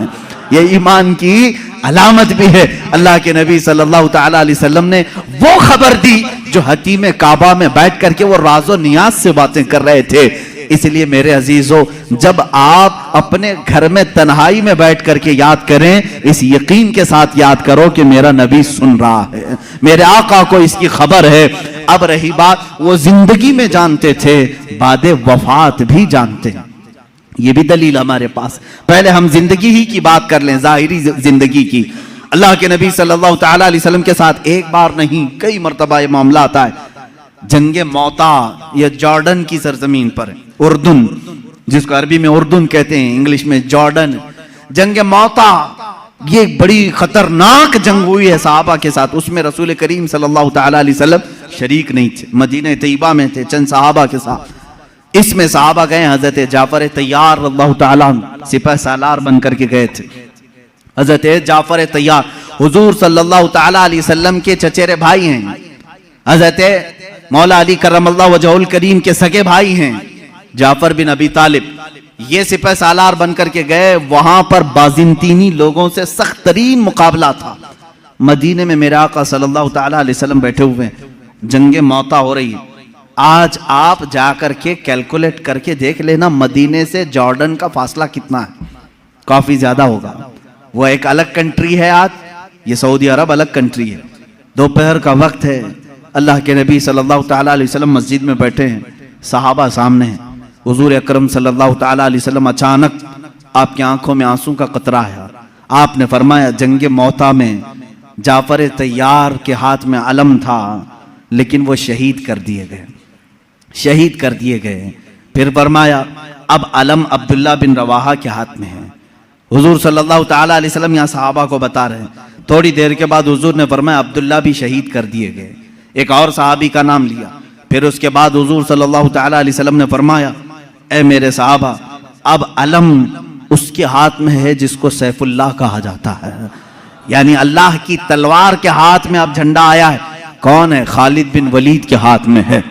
یہ ایمان کی علامت بھی ہے. اللہ کے نبی صلی اللہ تعالی علیہ وسلم نے وہ خبر دی جو حتیم کعبہ میں بیٹھ کر کے وہ راز و نیاز سے باتیں کر رہے تھے. اس لیے میرے عزیزو جب آپ اپنے گھر میں تنہائی میں بیٹھ کر کے یاد کریں اس یقین کے ساتھ یاد کرو کہ میرا نبی سن رہا ہے, میرے آقا کو اس کی خبر ہے. اب رہی بات وہ زندگی میں جانتے تھے, بعد وفات بھی جانتے ہیں. یہ بھی دلیل ہمارے پاس. پہلے ہم زندگی ہی کی بات کر لیں, ظاہری زندگی کی. اللہ کے نبی صلی اللہ تعالی علیہ وسلم کے ساتھ ایک بار نہیں کئی مرتبہ یہ معاملہ آتا ہے. جنگ موتا یہ جارڈن کی سرزمین پر ہے, اردن جس کو عربی میں اردن کہتے ہیں, انگلش میں جارڈن. جنگ موتا یہ بڑی خطرناک جنگ ہوئی ہے صحابہ کے ساتھ. اس میں رسول کریم صلی اللہ تعالی علیہ وسلم شریک نہیں تھے, مدینہ طیبہ میں تھے چند صحابہ کے ساتھ. اس میں صحابہ گئے, حضرت جعفر طیار اللہ تعالیٰ سپہ سالار بن کر کے گئے تھے. حضرت جعفر طیار حضور صلی اللہ تعالی علیہ وسلم کے چچیرے بھائی ہیں, حضرت مولا علی کرم اللہ وجہہ الکریم کے سگے بھائی ہیں جعفر بن ابی طالب. یہ سپہ سالار بن کر کے گئے, وہاں پر بازنطینی لوگوں سے سخت ترین مقابلہ تھا. مدینے میں میرے آقا صلی اللہ تعالی علیہ وسلم بیٹھے ہوئے ہیں, جنگ موتا ہو رہی ہے. آج آپ جا کر کے کیلکولیٹ کر کے دیکھ لینا مدینے سے جارڈن کا فاصلہ کتنا ہے, کافی زیادہ ہوگا. وہ ایک الگ کنٹری ہے, آج یہ سعودی عرب الگ کنٹری ہے. دوپہر کا وقت ہے, اللہ کے نبی صلی اللہ تعالی علیہ وسلم مسجد میں بیٹھے ہیں, صحابہ سامنے ہیں. حضور اکرم صلی اللہ تعالیٰ علیہ وسلم اچانک آپ کی آنکھوں میں آنسوں کا قطرہ ہے. آپ نے فرمایا جنگ موتا میں جعفر طیار کے ہاتھ میں علم تھا لیکن وہ شہید کر دیے گئے. پھر فرمایا اب علم عبداللہ بن رواحہ کے ہاتھ میں ہے. حضور صلی اللہ تعالیٰ علیہ وسلم یہاں صحابہ کو بتا رہے ہیں. تھوڑی دیر کے بعد حضور نے فرمایا عبداللہ بھی شہید کر دیے گئے. ایک اور صحابی کا نام لیا. پھر اس کے بعد حضور صلی اللہ تعالیٰ علیہ وسلم نے فرمایا اے میرے صحابہ اب علم اس کے ہاتھ میں ہے جس کو سیف اللہ کہا جاتا ہے, یعنی اللہ کی تلوار کے ہاتھ میں اب جھنڈا آیا ہے. کون ہے؟ خالد بن ولید کے ہاتھ میں ہے.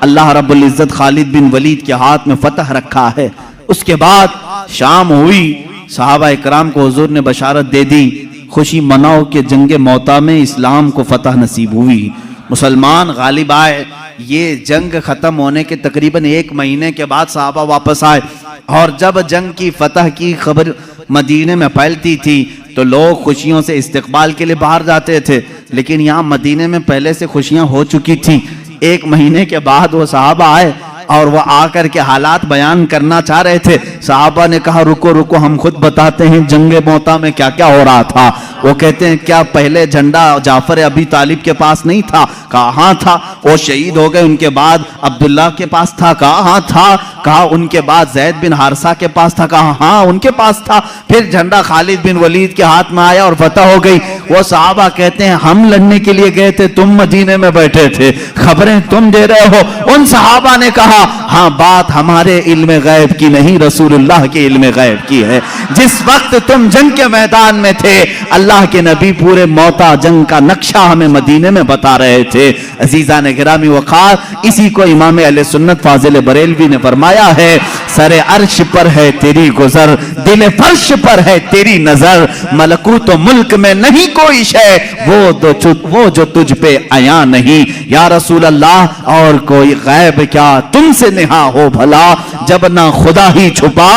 اللہ رب العزت خالد بن ولید کے ہاتھ میں فتح رکھا ہے. اس کے بعد شام ہوئی, صحابہ اکرام کو حضور نے بشارت دے دی خوشی مناؤ کہ جنگ موتا میں اسلام کو فتح نصیب ہوئی, مسلمان غالب آئے. یہ جنگ ختم ہونے کے تقریباً 1 مہینے کے بعد صحابہ واپس آئے, اور جب جنگ کی فتح کی خبر مدینے میں پھیلتی تھی تو لوگ خوشیوں سے استقبال کے لیے باہر جاتے تھے, لیکن یہاں مدینے میں پہلے سے خوشیاں ہو چکی تھیں. 1 مہینے کے بعد وہ صحابہ آئے اور وہ آ کر کے حالات بیان کرنا چاہ رہے تھے. صحابہ نے کہا رکو رکو ہم خود بتاتے ہیں جنگ موتا میں کیا کیا ہو رہا تھا. وہ کہتے ہیں کیا پہلے جھنڈا جعفر ابی طالب کے پاس نہیں تھا؟ کہا ہاں تھا. وہ شہید ہو گئے, ان کے بعد عبداللہ کے پاس تھا؟ کہا ہاں تھا. کہا ان کے بعد زید بن حارثہ کے پاس تھا؟ کہا ہاں ان کے پاس تھا. پھر جھنڈا خالد بن ولید کے ہاتھ میں آیا اور فتح ہو گئی. وہ صحابہ کہتے ہیں ہم لڑنے کے لیے گئے تھے, تم مدینے میں بیٹھے تھے, خبریں تم دے رہے ہو. ان صحابہ نے کہا ہاں بات ہمارے علم غیب کی نہیں, رسول اللہ کے علم غیب کی ہے. جس وقت تم جنگ کے میدان میں تھے اللہ کے نبی پورے موتا جنگ کا نقشہ ہمیں مدینے میں بتا رہے تھے. عزیزان گرامی وقار, اسی کو امام اہل سنت فاضل بریلوی نے فرمایا ہے سر عرش پر ہے تیری گزر, دل فرش پر ہے تیری نظر, ملکوت و ملک میں نہیں کوئی شے وہ جو تجھ پہ عیاں نہیں. یا رسول اللہ اور کوئی غیب کیا تم سے نہا ہو بھلا, جب نہ خدا ہی چھپا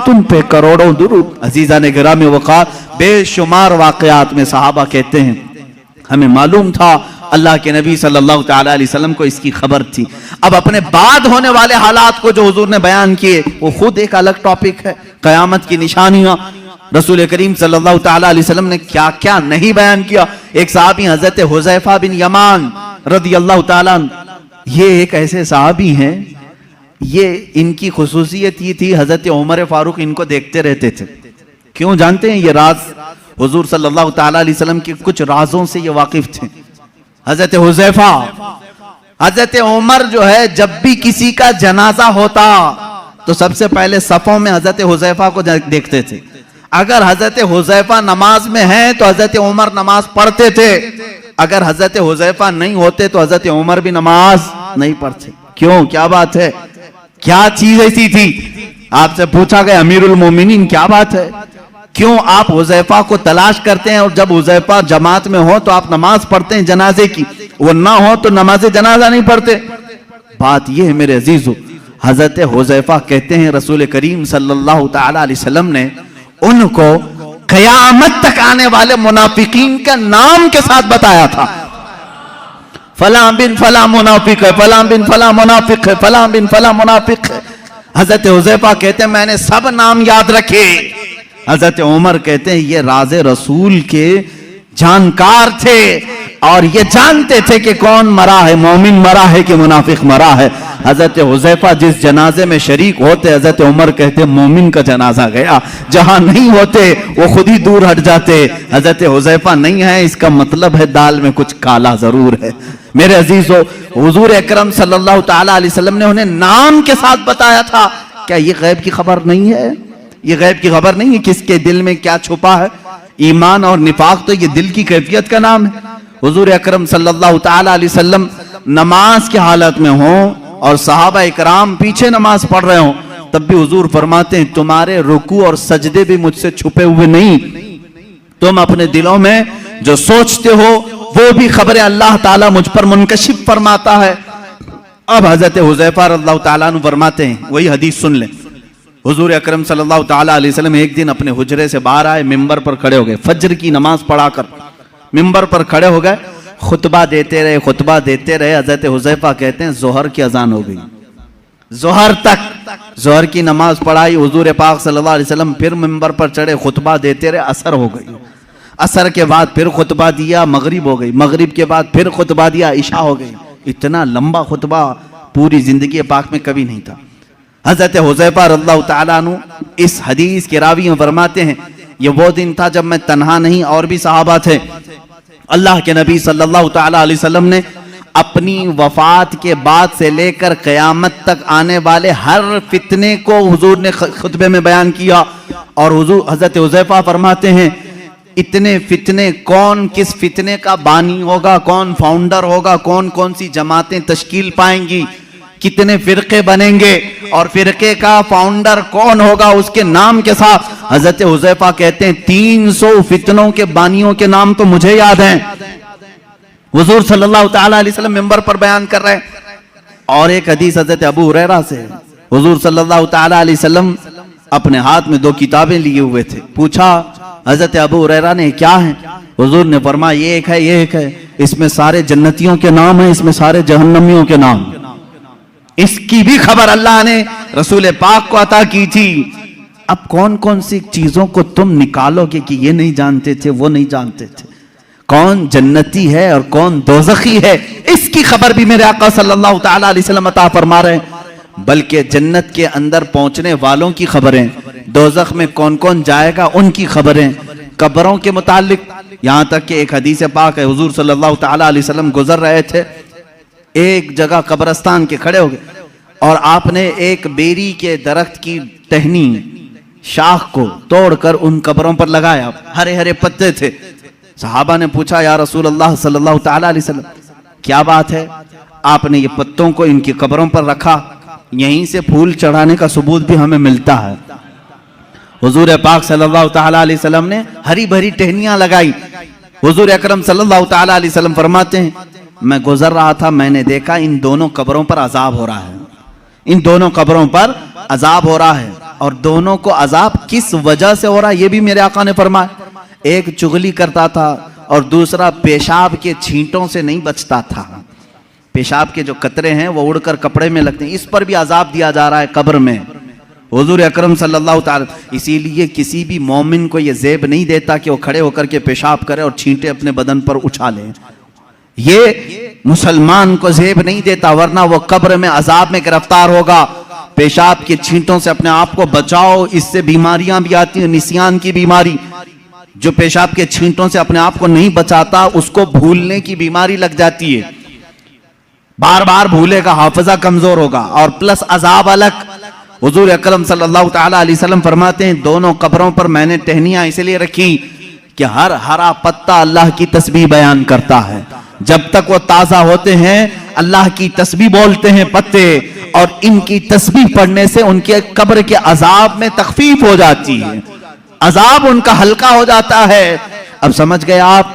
تم پہ کروڑوں درود. عزیزان گرامی وقار, بے شمار واقعات میں صحابہ کہتے ہیں ہمیں معلوم تھا اللہ کے نبی صلی اللہ تعالیٰ علیہ وسلم کو اس کی خبر تھی. اب اپنے بعد ہونے والے حالات کو جو حضور نے بیان کیے وہ خود ایک الگ ٹاپک ہے. قیامت کی نشانیاں, رسول کریم صلی اللہ تعالیٰ علیہ وسلم نے کیا کیا نہیں بیان کیا. ایک صحابی حضرت حذیفہ بن یمان رضی اللہ تعالیٰ, یہ ایک ایسے صحابی ہیں, یہ ان کی خصوصیت یہ تھی حضرت عمر فاروق ان کو دیکھتے رہتے تھے. کیوں جانتے ہیں یہ راز؟ حضور صلی اللہ تعالیٰ علیہ وسلم کے کچھ رازوں سے یہ واقف تھے. حضرت حذیفہ, حضرت عمر جو ہے جب بھی کسی کا جنازہ ہوتا تو سب سے پہلے صفوں میں حضرت حذیفہ کو دیکھتے تھے. اگر حضرت حذیفہ نماز میں ہیں تو حضرت عمر نماز پڑھتے تھے, اگر حضرت حذیفہ نہیں ہوتے تو حضرت عمر بھی نماز نہیں پڑھتے. کیوں؟ کیا بات ہے؟ کیا چیز ایسی تھی؟ آپ سے پوچھا گیا امیر المومنین کیا بات ہے, کیوں آپ حذیفہ کو تلاش کرتے ہیں اور جب حذیفہ جماعت میں ہو تو آپ نماز پڑھتے ہیں جنازے کی, وہ نہ ہو تو نماز جنازہ نہیں پڑھتے؟ بات یہ ہے میرے عزیزو, حضرت حذیفہ کہتے ہیں رسول کریم صلی اللہ تعالیٰ علیہ وسلم نے ان کو قیامت تک آنے والے منافقین کا نام کے ساتھ بتایا تھا. فلاں بن فلاں منافق ہے, فلاں بن فلاں منافق ہے, فلاں بن فلاں منافق ہے. حضرت حذیفہ کہتے ہیں میں نے سب نام یاد رکھے. حضرت عمر کہتے ہیں یہ راز رسول کے جانکار تھے اور یہ جانتے تھے کہ کون مرا ہے, مومن مرا ہے کہ منافق مرا ہے. حضرت حذیفہ جس جنازے میں شریک ہوتے حضرت عمر کہتے مومن کا جنازہ گیا, جہاں نہیں ہوتے وہ خود ہی دور ہٹ جاتے. حضرت حذیفہ نہیں ہے اس کا مطلب ہے دال میں کچھ کالا ضرور ہے. میرے عزیزو, حضور اکرم صلی اللہ تعالیٰ علیہ وسلم نے انہیں نام کے ساتھ بتایا تھا. کیا یہ غیب کی خبر نہیں ہے؟ یہ غیب کی خبر نہیں ہے کس کے دل میں کیا چھپا ہے. ایمان اور نفاق تو یہ دل کی کیفیت کا نام ہے. حضور اکرم صلی اللہ تعالیٰ علیہ وسلم نماز کی حالت میں ہوں اور صحابہ اکرام پیچھے نماز پڑھ رہے ہوں تب بھی حضور فرماتے ہیں تمہارے رکوع اور سجدے بھی مجھ سے چھپے ہوئے نہیں, تم اپنے دلوں میں جو سوچتے ہو وہ بھی خبر اللہ تعالیٰ مجھ پر منکشف فرماتا ہے. اب حضرت حذیفہ رضی اللہ تعالیٰ عنہ فرماتے ہیں, وہی حدیث سن لیں. حضور اکرم صلی اللہ تعالیٰ علیہ وسلم ایک دن اپنے حجرے سے باہر آئے, ممبر پر کھڑے ہو گئے, فجر کی نماز پڑھا کر ممبر پر کھڑے ہو گئے, خطبہ دیتے رہے. حضرت حذیفہ کہتے ہیں ظہر کی اذان ہو گئی. ظہر تک ظہر کی نماز پڑھائی حضور پاک صلی اللہ علیہ وسلم، پھر منبر پر چڑھے خطبہ دیتے رہے، عصر ہو گئی، عصر کے بعد پھر خطبہ دیا، مغرب ہو گئی، مغرب کے بعد پھر خطبہ دیا، عشاء ہو گئی۔ اتنا لمبا خطبہ پوری زندگی پاک میں کبھی نہیں تھا۔ حضرت حذیفہ رضی اللہ تعالیٰ عنہ اس حدیث کے راوی میں فرماتے ہیں یہ وہ دن تھا جب میں تنہا نہیں اور بھی صحابہ تھے، اللہ کے نبی صلی اللہ تعالیٰ علیہ وسلم نے اپنی وفات کے بعد سے لے کر قیامت تک آنے والے ہر فتنے کو حضور نے خطبے میں بیان کیا، اور حضور حضرت حذیفہ فرماتے ہیں اتنے فتنے، کون کس فتنے کا بانی ہوگا، کون فاؤنڈر ہوگا، کون کون سی جماعتیں تشکیل پائیں گی، کتنے فرقے بنیں گے، اور فرقے کا فاؤنڈر کون ہوگا اس کے نام کے ساتھ حضرت حذیفہ کہتے ہیں 300 فتنوں کے بانیوں کے نام تو مجھے یاد ہیں، حضور صلی اللہ تعالیٰ علیہ وسلم منبر پر بیان کر رہے ہیں۔ اور ایک حدیث حضرت ابو ہریرہ سے، حضور صلی اللہ تعالیٰ علیہ وسلم اپنے ہاتھ میں 2 کتابیں لیے ہوئے تھے، پوچھا حضرت ابو ہریرہ نے کیا ہیں؟ حضور نے فرمایا یہ ایک ہے، یہ ایک ہے، اس میں سارے جنتیوں کے نام ہیں، اس میں سارے جہنمیوں کے نام، اس کی بھی خبر اللہ نے رسول پاک کو عطا کی تھی۔ اب کون کون سی چیزوں کو تم نکالو گے کہ یہ نہیں جانتے تھے، وہ نہیں جانتے تھے، کون جنتی ہے اور کون دوزخی ہے، اس کی خبر بھی میرے آقا صلی اللہ تعالیٰ علیہ وسلم عطا فرما رہے ہیں، بلکہ جنت کے اندر پہنچنے والوں کی خبریں، دوزخ میں کون کون جائے گا ان کی خبریں، قبروں کے متعلق، یہاں تک کہ ایک حدیث پاک ہے حضور صلی اللہ تعالیٰ علیہ وسلم گزر رہے تھے، ایک جگہ قبرستان کے کھڑے ہو گئے اور آپ نے ایک بیری کے درخت کی ٹہنی شاخ کو توڑ کر ان قبروں پر لگایا، ہرے ہرے پتے تھے۔ صحابہ نے پوچھا یا رسول اللہ صلی اللہ تعالیٰ علیہ وسلم کیا بات ہے؟ آپ نے یہ پتوں کو ان کی قبروں پر رکھا، یہیں سے پھول چڑھانے کا ثبوت بھی ہمیں ملتا ہے۔ حضور پاک صلی اللہ تعالیٰ علیہ وسلم نے ہری بھری ٹہنیاں لگائی۔ حضور اکرم صلی اللہ تعالیٰ علیہ وسلم فرماتے ہیں میں گزر رہا تھا، میں نے دیکھا ان دونوں قبروں پر عذاب ہو رہا ہے، ان دونوں قبروں پر عذاب ہو رہا ہے، اور دونوں کو عذاب کس وجہ سے ہو رہا ہے یہ بھی میرے آقا نے فرمایا، ایک چغلی کرتا تھا اور دوسرا پیشاب کے چھینٹوں سے نہیں بچتا تھا، پیشاب کے جو قطرے ہیں وہ اڑ کر کپڑے میں لگتے ہیں، اس پر بھی عذاب دیا جا رہا ہے قبر میں۔ حضور اکرم صلی اللہ تعالیٰ، اسی لیے کسی بھی مومن کو یہ زیب نہیں دیتا کہ وہ کھڑے ہو کر کے پیشاب کرے اور چھینٹے اپنے بدن پر اچھالے، یہ مسلمان کو زیب نہیں دیتا، ورنہ وہ قبر میں عذاب میں گرفتار ہوگا۔ پیشاب کے چھینٹوں سے اپنے آپ کو بچاؤ، اس سے بیماریاں بھی آتی ہیں، نسیان کی بیماری، جو پیشاب کے چھینٹوں سے اپنے آپ کو نہیں بچاتا اس کو بھولنے کی بیماری لگ جاتی ہے، بار بار بھولے گا، حافظہ کمزور ہوگا، اور پلس عذاب الگ۔ حضور اکرم صلی اللہ تعالیٰ علیہ وسلم فرماتے ہیں دونوں قبروں پر میں نے ٹہنیاں اس لیے رکھی کہ ہر ہرا پتا اللہ کی تسبیح بیان کرتا ہے، جب تک وہ تازہ ہوتے ہیں اللہ کی تسبیح بولتے ہیں پتے، اور ان کی تسبیح پڑھنے سے ان کے قبر کے عذاب میں تخفیف ہو جاتی ہے، عذاب ان کا ہلکا ہو جاتا ہے۔ اب سمجھ گئے آپ،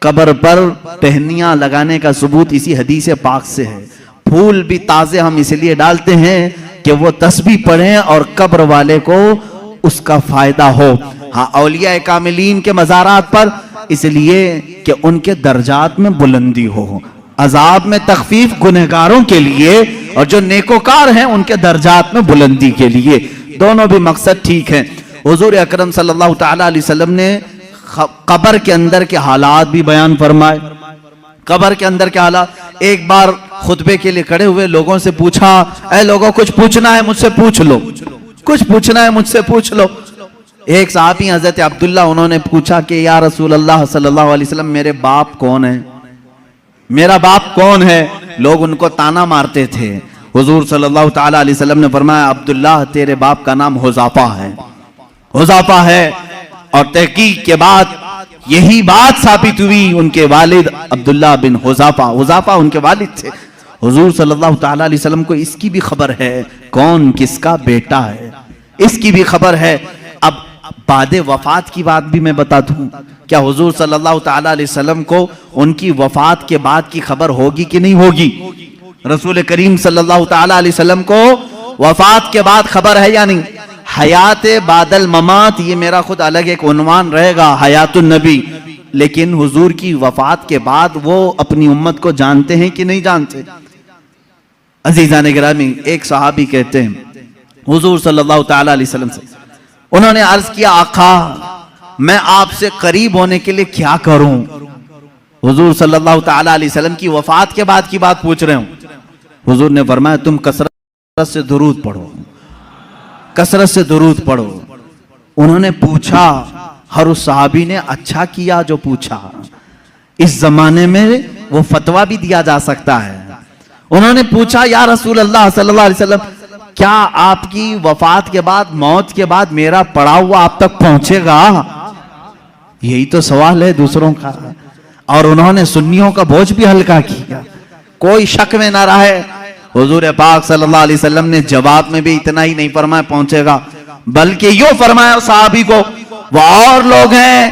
قبر پر ٹہنیاں لگانے کا ثبوت اسی حدیث پاک سے ہے۔ پھول بھی تازے ہم اس لیے ڈالتے ہیں کہ وہ تسبیح پڑھیں اور قبر والے کو اس کا فائدہ ہو۔ ہاں اولیاء کاملین کے مزارات پر اس لیے کہ ان کے درجات میں بلندی ہو، عذاب میں تخفیف گنہگاروں کے لیے، اور جو نیکوکار ہیں ان کے درجات میں بلندی کے لیے، دونوں بھی مقصد ٹھیک ہیں۔ حضور اکرم صلی اللہ تعالیٰ علیہ وسلم نے قبر کے اندر کے حالات بھی بیان فرمائے، قبر کے اندر کے حالات۔ ایک بار خطبے کے لیے کھڑے ہوئے لوگوں سے پوچھا اے لوگوں کچھ پوچھنا ہے مجھ سے پوچھ لو، کچھ پوچھنا ہے مجھ سے پوچھ لو۔ ایک صحابی حضرت عبداللہ انہوں نے پوچھا کہ یا رسول اللہ صلی اللہ علیہ وسلم میرے باپ کون ہیں، میرا باپ کون ہے؟ لوگ ان کو تانا مارتے تھے۔ حضور صلی اللہ تعالیٰ علیہ وسلم نے فرمایا عبداللہ تیرے باپ کا نام حذافہ ہے، حذافہ ہے، اور تحقیق کے بعد یہی بات ثابت ہوئی، ان کے والد عبداللہ بن حذافہ، حذافہ ان کے والد تھے۔ حضور صلی اللہ تعالیٰ علیہ وسلم کو اس کی بھی خبر ہے کون کس کا بیٹا ہے، اس کی بھی خبر ہے۔ اب بعد وفات کی بات بھی میں بتا دوں، کیا حضور صلی اللہ تعالیٰ علیہ وسلم کو ان کی وفات کے بعد کی خبر ہوگی کہ نہیں ہوگی؟ رسول کریم صلی اللہ تعالیٰ علیہ وسلم کو وفات کے بعد خبر ہے یا نہیں؟ حیات بعد الممات، یہ میرا خود الگ ایک عنوان رہے گا، حیات النبی، لیکن حضور کی وفات کے بعد وہ اپنی امت کو جانتے ہیں کہ نہیں جانتے؟ عزیزان گرامی، ایک صحابی کہتے ہیں حضور صلی اللہ تعالی علیہ وسلم سے، انہوں نے عرض کیا آقا میں آپ سے قریب ہونے کے لیے کیا کروں؟ حضور صلی اللہ تعالی علیہ وسلم کی وفات کے بعد کی بات پوچھ رہے ہوں. حضور نے فرمایا تم کثرت سے درود پڑھو، کثرت سے درود پڑھو. انہوں نے پوچھا، ہر اس صحابی نے اچھا کیا جو پوچھا. اس زمانے میں وہ فتویٰ بھی دیا جا سکتا ہے. انہوں نے پوچھا یا رسول اللہ صلی اللہ علیہ وسلم کیا آپ کی وفات کے بعد، موت کے بعد میرا پڑا ہوا آپ تک پہنچے گا؟ یہی تو سوال ہے دوسروں کا. اور انہوں نے سنیوں کا بوجھ بھی ہلکا کیا، کوئی شک میں نہ رہے. حضور پاک صلی اللہ علیہ وسلم نے جواب میں بھی اتنا ہی نہیں فرمایا پہنچے گا، بلکہ یوں فرمایا صحابی کو، وہ اور لوگ ہیں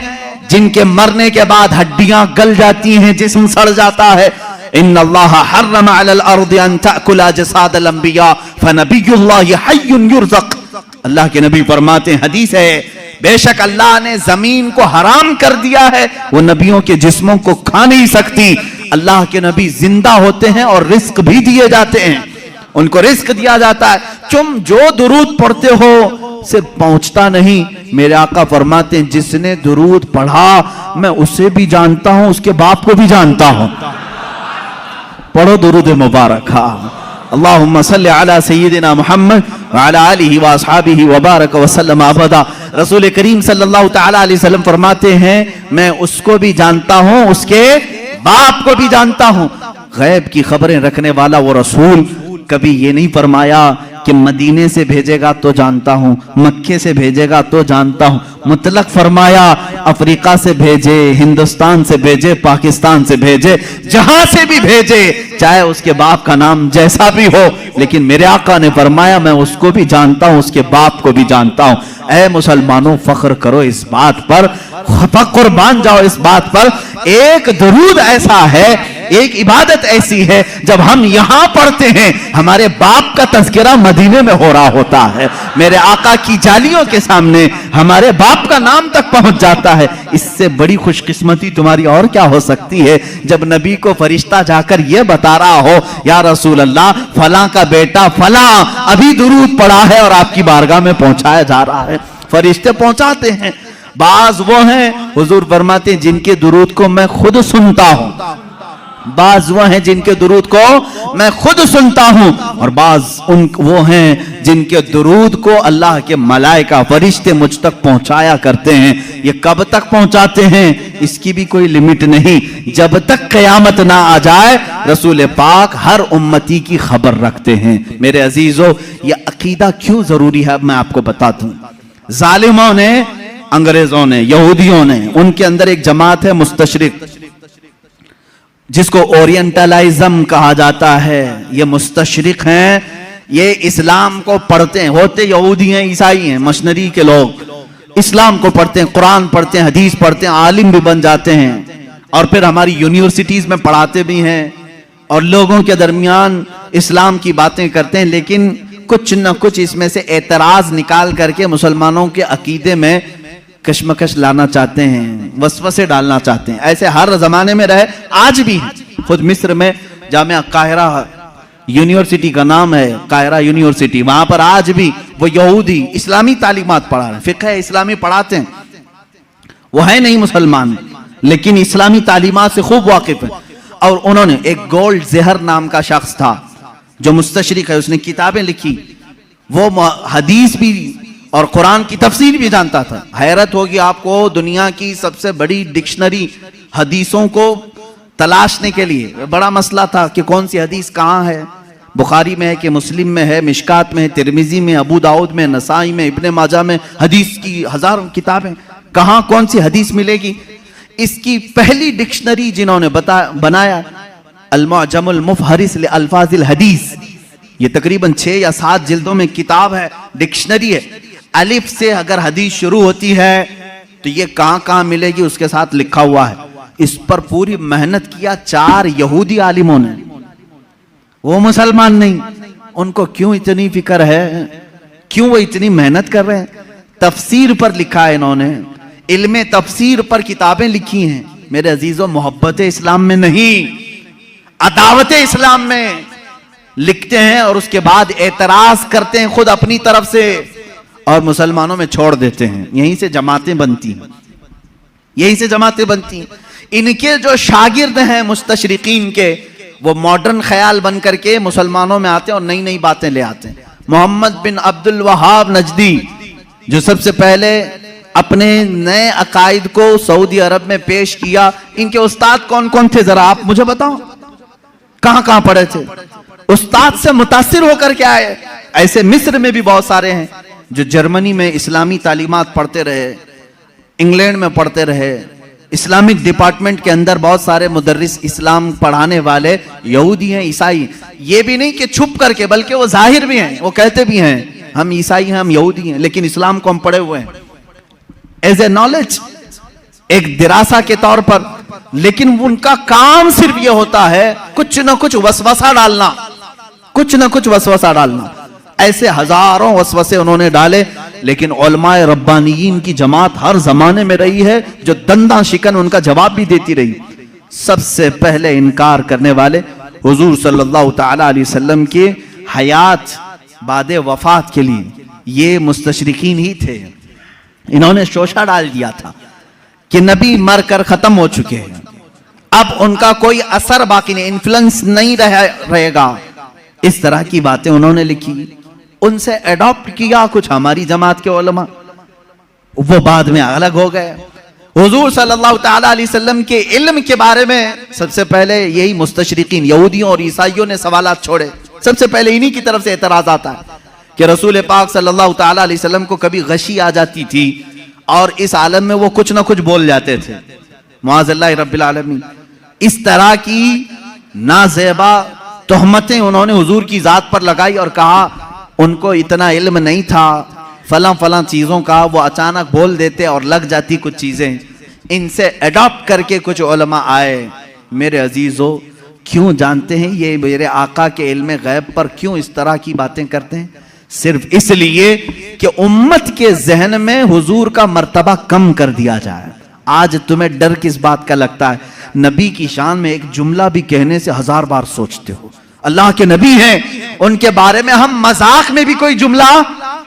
جن کے مرنے کے بعد ہڈیاں گل جاتی ہیں، جسم سڑ جاتا ہے. ان اللہ حرم علی الارض ان تأکل اجساد الانبیاء فنبی اللہ حی یرزق. اللہ کے نبی فرماتے ہیں، حدیث ہے، بے شک اللہ نے زمین کو حرام کر دیا ہے، وہ نبیوں کے جسموں کو کھا نہیں سکتی. اللہ کے نبی زندہ ہوتے ہیں اور رزق بھی دیے جاتے ہیں، ان کو رزق دیا جاتا ہے. تم جو درود پڑھتے ہو صرف پہنچتا نہیں. میرے آقا فرماتے ہیں جس نے درود پڑھا میں اسے بھی جانتا ہوں، اس کے باپ کو بھی جانتا ہوں. پڑھو درود مبارک. اللہم صلی علی سیدنا محمد وعلی آلہ واصحابہ وبارک وسلم ابدا. رسول کریم صلی اللہ تعالی علیہ وسلم فرماتے ہیں میں اس کو بھی جانتا ہوں، اس کے باپ کو بھی جانتا ہوں. غیب کی خبریں رکھنے والا وہ رسول کبھی یہ نہیں فرمایا کہ مدینے سے بھیجے گا تو جانتا ہوں، مکے سے بھیجے گا تو جانتا ہوں. مطلق فرمایا افریقہ سے بھیجے، ہندوستان سے بھیجے، پاکستان سے بھیجے، جہاں سے بھی بھیجے، چاہے اس کے باپ کا نام جیسا بھی ہو، لیکن میرے آقا نے فرمایا میں اس کو بھی جانتا ہوں، اس کے باپ کو بھی جانتا ہوں. اے مسلمانوں فخر کرو اس بات پر، قربان جاؤ اس بات پر. ایک درود ایسا ہے، ایک عبادت ایسی ہے جب ہم یہاں پڑھتے ہیں ہمارے باپ کا تذکرہ مدینے میں ہو رہا ہوتا ہے. میرے آقا کی جالیوں کے سامنے ہمارے باپ کا نام تک پہنچ جاتا ہے. اس سے بڑی خوش قسمتی تمہاری اور کیا ہو سکتی ہے جب نبی کو فرشتہ جا کر یہ بتا رہا ہو یا رسول اللہ فلاں کا بیٹا فلاں ابھی درود پڑھا ہے اور آپ کی بارگاہ میں پہنچایا جا رہا ہے. فرشتے پہنچاتے ہیں. بعض وہ ہیں حضور فرماتے ہیں جن کے درود کو میں خود سنتا ہوں، بعض وہ ہیں جن کے درود کو میں خود سنتا ہوں، اور بعض وہ ہیں جن کے درود کو اللہ کے ملائکہ فرشتے مجھ تک پہنچایا کرتے ہیں. یہ کب تک پہنچاتے ہیں اس کی بھی کوئی لمٹ نہیں. جب تک قیامت نہ آ جائے رسول پاک ہر امتی کی خبر رکھتے ہیں. میرے عزیزو یہ عقیدہ کیوں ضروری ہے اب میں آپ کو بتاتا ہوں. ظالموں نے، انگریزوں نے، یہودیوں نے، ان کے اندر ایک جماعت ہے مستشرق جس کو اورینٹلائزم کہا جاتا ہے. یہ مستشرق ہیں، یہ اسلام کو پڑھتے ہیں، ہوتے یہودی ہیں، عیسائی ہیں، مشنری کے لوگ اسلام کو پڑھتے ہیں، قرآن پڑھتے ہیں، حدیث پڑھتے ہیں، عالم بھی بن جاتے ہیں، اور پھر ہماری یونیورسٹیز میں پڑھاتے بھی ہیں اور لوگوں کے درمیان اسلام کی باتیں کرتے ہیں. لیکن کچھ نہ کچھ اس میں سے اعتراض نکال کر کے مسلمانوں کے عقیدے میں کشمکش لانا چاہتے ہیں، وسوسے ڈالنا چاہتے ہیں. ایسے ہر زمانے میں رہے، آج بھی ہیں. خود مصر میں جامعہ قاہرہ یونیورسٹی کا نام ہے، قاہرہ یونیورسٹی، وہاں پر آج بھی وہ یہودی اسلامی تعلیمات پڑھا رہے ہیں، فقہ اسلامی پڑھاتے ہیں. وہ ہے نہیں مسلمان لیکن اسلامی تعلیمات سے خوب واقف ہیں. اور انہوں نے ایک گولڈ زہر نام کا شخص تھا جو مستشرق ہے، اس نے کتابیں لکھی، وہ حدیث بھی اور قرآن کی تفسیر بھی جانتا تھا. حیرت ہوگی آپ کو، دنیا کی سب سے بڑی ڈکشنری حدیثوں کو تلاشنے کے لیے بڑا مسئلہ تھا کہ کون سی حدیث کہاں ہے. بخاری میں ہے کہ مسلم میں ہے، مشکات میں ہے، ترمذی میں، ابو داؤد میں، نسائی میں، ابن ماجہ میں. حدیث کی ہزاروں کتابیں، کہاں کون سی حدیث ملے گی. اس کی پہلی ڈکشنری جنہوں نے بنایا المعجم المفہرس لالفاظ الحدیث، یہ تقریباً 6 یا 7 جلدوں میں کتاب ہے، ڈکشنری ہے. الف سے اگر حدیث شروع ہوتی ہے تو یہ کہاں کہاں ملے گی اس کے ساتھ لکھا ہوا ہے. اس پر پوری محنت کیا 4 یہودی عالموں نے. وہ مسلمان نہیں، ان کو کیوں اتنی فکر ہے، کیوں وہ اتنی محنت کر رہے ہیں. تفسیر پر لکھا ہے انہوں نے، علم تفسیر پر کتابیں لکھی ہیں. میرے عزیزو محبت اسلام میں نہیں، عداوت اسلام میں. لکھتے ہیں اور اس کے بعد اعتراض کرتے ہیں خود اپنی طرف سے اور مسلمانوں میں چھوڑ دیتے ہیں. یہیں سے جماعتیں بنتی ہیں, یہیں سے جماعتیں بنتی ہیں. ان کے جو شاگرد ہیں مستشرقین کے, وہ ماڈرن خیال بن کر کے مسلمانوں میں آتے ہیں اور نئی نئی باتیں لے آتے ہیں. محمد بن عبد الوہاب نجدی جو سب سے پہلے اپنے نئے عقائد کو سعودی عرب میں پیش کیا, ان کے استاد کون کون تھے ذرا آپ مجھے بتاؤ, کہاں کہاں پڑھے تھے؟ استاد سے متاثر ہو کر کے آئے. ایسے مصر میں بھی بہت سارے ہیں جو جرمنی میں اسلامی تعلیمات پڑھتے رہے, انگلینڈ میں پڑھتے رہے, اسلامک ڈپارٹمنٹ کے اندر بہت سارے مدرس اسلام پڑھانے والے یہودی ہیں, عیسائی. یہ بھی نہیں کہ چھپ کر کے, بلکہ وہ ظاہر بھی ہیں, وہ کہتے بھی ہیں ہم عیسائی ہیں, ہم یہودی ہیں, لیکن اسلام کو ہم پڑھے ہوئے ہیں ایز اے نالج, ایک دراسہ کے طور پر. لیکن ان کا کام صرف یہ ہوتا ہے کچھ نہ کچھ وسوسہ ڈالنا, کچھ نہ کچھ وسوسہ ڈالنا. ایسے ہزاروں وسوسے انہوں نے ڈالے, لیکن علماء ربانیین کی جماعت ہر زمانے میں رہی ہے جو دنداں شکن ان کا جواب بھی دیتی رہی. سب سے پہلے انکار کرنے والے حضور صلی اللہ تعالی علیہ وسلم کے حیات بعد وفات کے لیے یہ مستشرقین ہی تھے. انہوں نے شوشہ ڈال دیا تھا کہ نبی مر کر ختم ہو چکے ہیں, اب ان کا کوئی اثر باقی نہیں, انفلوئنس نہیں رہے گا. اس طرح کی باتیں انہوں نے لکھی, ان سے ایڈاپٹ کیا کچھ ہماری جماعت کے علماء, وہ بعد میں الگ ہو گئے. حضور صلی اللہ تعالی علیہ وسلم کے علم کے بارے میں سب سے پہلے یہی مستشرقین یہودیوں اور عیسائیوں نے سوالات چھوڑے. سب سے پہلے انہی کی طرف سے اعتراض آتا ہے کہ رسول پاک صلی اللہ تعالی علیہ وسلم کو کبھی غشی آ جاتی تھی اور اس عالم میں وہ کچھ نہ کچھ بول جاتے تھے, معاذ اللہ رب العالمین. اس طرح کی نازیبا تہمتیں انہوں نے حضور کی ذات پر لگائی اور کہا ان کو اتنا علم نہیں تھا فلاں فلاں چیزوں کا, وہ اچانک بول دیتے اور لگ جاتی کچھ چیزیں. ان سے ایڈاپٹ کر کے کچھ علماء آئے. میرے عزیزو, کیوں جانتے ہیں یہ میرے آقا کے علم غیب پر کیوں اس طرح کی باتیں کرتے ہیں؟ صرف اس لیے کہ امت کے ذہن میں حضور کا مرتبہ کم کر دیا جائے. آج تمہیں ڈر کس بات کا لگتا ہے؟ نبی کی شان میں ایک جملہ بھی کہنے سے 1000 بار سوچتے ہو. اللہ کے نبی ہیں, ان کے بارے میں ہم مذاق میں بھی کوئی جملہ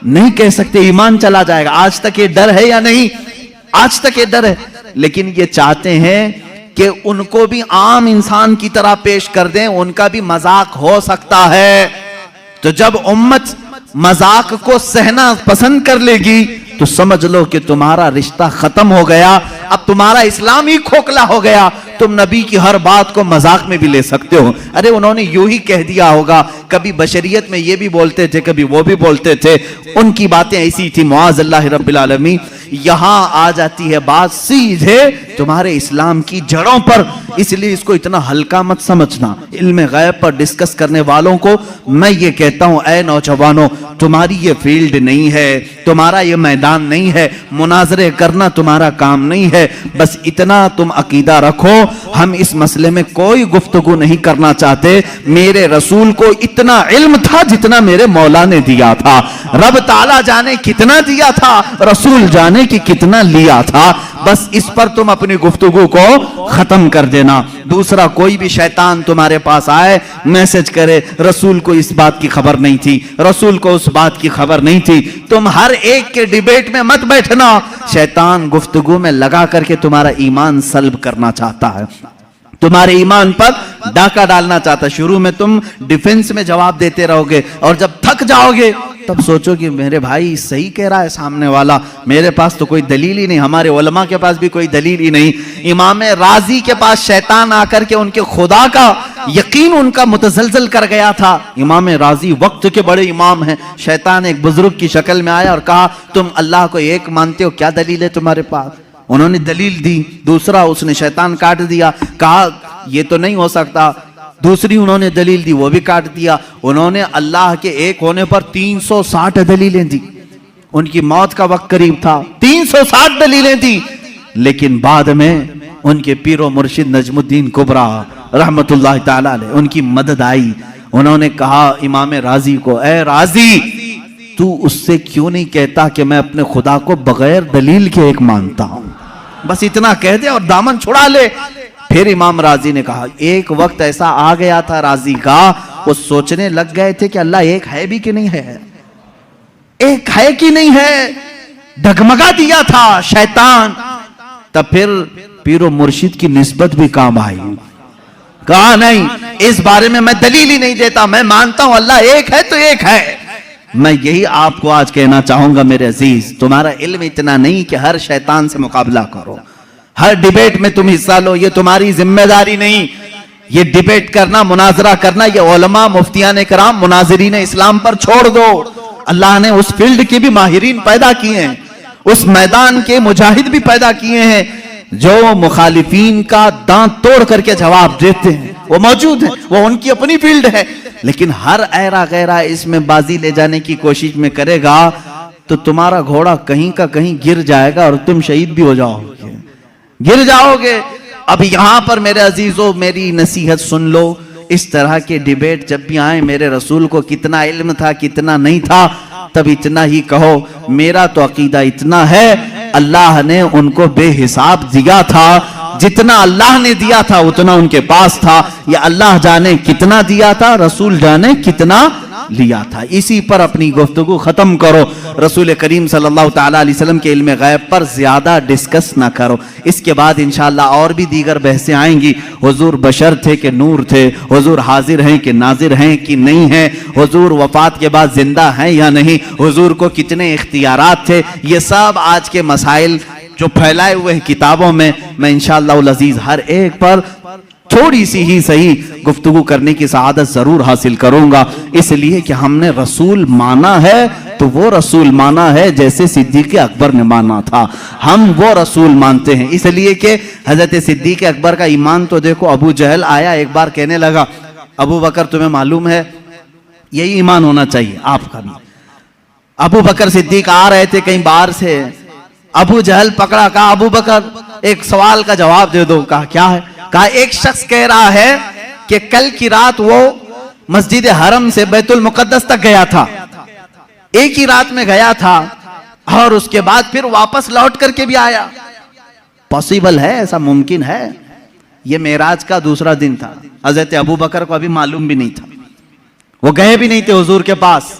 نہیں کہہ سکتے, ایمان چلا جائے گا. آج تک یہ ڈر ہے یا نہیں؟ آج تک یہ ڈر ہے. لیکن یہ چاہتے ہیں کہ ان کو بھی عام انسان کی طرح پیش کر دیں, ان کا بھی مذاق ہو سکتا ہے. تو جب امت مذاق کو سہنا پسند کر لے گی تو سمجھ لو کہ تمہارا رشتہ ختم ہو گیا, اب تمہارا اسلام ہی کھوکھلا ہو گیا. تم نبی کی ہر بات کو مذاق میں بھی لے سکتے ہو. ارے انہوں نے یوں ہی کہہ دیا ہوگا, کبھی بشریت میں یہ بھی بولتے تھے, کبھی وہ بھی بولتے تھے, ان کی باتیں ایسی تھی, معاذ اللہ رب العالمین. یہاں آ جاتی ہے بات سیدھے تمہارے اسلام کی جڑوں پر. اس لیے اس کو اتنا ہلکا مت سمجھنا. علم غیب پر ڈسکس کرنے والوں کو میں یہ کہتا ہوں, اے نوجوانوں, تمہاری یہ فیلڈ نہیں ہے, تمہارا یہ میدان نہیں ہے, مناظرے کرنا تمہارا کام نہیں ہے. بس اتنا تم عقیدہ رکھو, ہم اس مسئلے میں کوئی گفتگو نہیں کرنا چاہتے. میرے رسول کو اتنا علم تھا جتنا میرے مولا نے دیا تھا. رب تعالیٰ جانے کتنا دیا تھا, رسول جانے کی کتنا لیا تھا. بس اس پر تم اپنی گفتگو کو ختم کر دینا. دوسرا کوئی بھی شیطان تمہارے پاس آئے, میسج کرے, رسول کو اس بات کی خبر نہیں تھی, رسول کو اس بات کی خبر نہیں تھی, تم ہر ایک کے ڈیبیٹ میں مت بیٹھنا. شیطان گفتگو میں لگا کر کے تمہارا ایمان سلب کرنا چاہتا ہے, تمہارے ایمان پر ڈاکہ ڈالنا چاہتا. شروع میں تم ڈیفنس میں جواب دیتے رہو گے, اور جب تھک جاؤ گے تب سوچو کہ میرے بھائی صحیح کہہ رہا ہے سامنے والا, میرے پاس تو کوئی دلیل ہی نہیں, ہمارے علماء کے پاس بھی کوئی دلیل ہی نہیں. امام رازی کے پاس شیطان آ کر کے ان کے خدا کا یقین ان کا متزلزل کر گیا تھا. امام رازی وقت کے بڑے امام ہیں. شیطان ایک بزرگ کی شکل میں آیا اور کہا تم اللہ کو ایک مانتے ہو, کیا دلیل ہے تمہارے پاس؟ انہوں نے دلیل دی. دوسرا اس نے شیطان کاٹ دیا, کہا یہ تو نہیں ہو سکتا. دوسری انہوں نے دلیل دی, وہ بھی کاٹ دیا. انہوں نے اللہ کے ایک ہونے پر 360 دلیلیں دی. ان کی موت کا وقت قریب تھا, 360 دلیلیں دی. لیکن بعد میں ان کے پیر و مرشد نجم الدین کبرا رحمت اللہ تعالی علیہ, ان کی مدد آئی. انہوں نے کہا امام رازی کو, اے رازی, تو اس سے کیوں نہیں کہتا کہ میں اپنے خدا کو بغیر دلیل کے ایک مانتا ہوں؟ بس اتنا کہہ دے اور دامن چھڑا لے. پھر امام رازی نے کہا, ایک وقت ایسا آ گیا تھا رازی کا, وہ سوچنے لگ گئے تھے کہ اللہ ایک ہے بھی کہ نہیں ہے، ایک ہے کہ نہیں ہے، ڈگمگا دیا تھا شیطان. تب پھر پیر و مرشد کی نسبت بھی کام آئی. کہا نہیں، اس بارے میں دلیل ہی نہیں دیتا، میں مانتا ہوں اللہ ایک ہے تو ایک ہے. میں یہی آپ کو آج کہنا چاہوں گا میرے عزیز، تمہارا علم اتنا نہیں کہ ہر شیطان سے مقابلہ کرو، ہر ڈیبیٹ میں تم حصہ لو، یہ تمہاری ذمہ داری نہیں. یہ ڈیبیٹ کرنا، مناظرہ کرنا، یہ علماء مفتیان کرام مناظرین اسلام پر چھوڑ دو. اللہ نے اس فیلڈ کے بھی ماہرین پیدا کیے ہیں، اس میدان کے مجاہد بھی پیدا کیے ہیں جو مخالفین کا دانت توڑ کر کے جواب دیتے ہیں. وہ موجود ہیں، وہ ان کی اپنی فیلڈ ہے. لیکن ہر ایرا غیرہ اس میں بازی لے جانے کی کوشش میں کرے گا تو تمہارا گھوڑا کہیں کا کہیں گر جائے گا اور تم شہید بھی ہو جاؤ گے، گر جاؤ گے. اب یہاں پر میرے عزیزو میری نصیحت سن لو. اس طرح کے ڈیبیٹ جب بھی آئیں، میرے رسول کو کتنا علم تھا کتنا نہیں تھا، تب اتنا ہی کہو. میرا تو عقیدہ اتنا ہے، اللہ نے ان کو بے حساب دیا تھا، جتنا اللہ نے دیا تھا اتنا ان کے پاس تھا. یا اللہ جانے کتنا دیا تھا، رسول جانے کتنا لیا تھا. اسی پر اپنی گفتگو ختم کرو. رسول کریم صلی اللہ تعالی علیہ وسلم کے علم غیب پر زیادہ ڈسکس نہ کرو. اس کے بعد انشاءاللہ اور بھی دیگر بحثیں آئیں گی. حضور بشر تھے کہ نور تھے، حضور حاضر ہیں کہ ناظر ہیں کہ نہیں ہیں، حضور وفات کے بعد زندہ ہیں یا نہیں، حضور کو کتنے اختیارات تھے. یہ سب آج کے مسائل جو پھیلائے ہوئے ہیں کتابوں میں انشاءاللہ العزیز ہر ایک پر تھوڑی سی ہی صحیح گفتگو کرنے کی سعادت ضرور حاصل کروں گا. اس لیے کہ ہم نے رسول مانا ہے تو وہ رسول مانا ہے جیسے صدیق اکبر نے مانا تھا. ہم وہ رسول مانتے ہیں اس لیے کہ حضرت صدیق اکبر کا ایمان تو دیکھو. ابو جہل آیا ایک بار کہنے لگا ابو بکر تمہیں معلوم ہے یہی ایمان ہونا چاہیے آپ کا بھی. ابو بکر صدیق آ رہے تھے کہیں باہر سے، ابو جہل پکڑا، کہا ابو بکر ایک سوال کا جواب دے دو. کہا کیا ہے؟ کہا ایک شخص کہہ رہا ہے کہ کل کی رات وہ مسجد حرم سے بیت المقدس تک گیا تھا، ایک ہی رات میں گیا تھا اور اس کے بعد پھر واپس لوٹ کر کے بھی آیا. پاسیبل ہے؟ ایسا ممکن ہے؟ یہ معراج کا دوسرا دن تھا. حضرت ابو بکر کو ابھی معلوم بھی نہیں تھا، وہ گئے بھی نہیں تھے حضور کے پاس.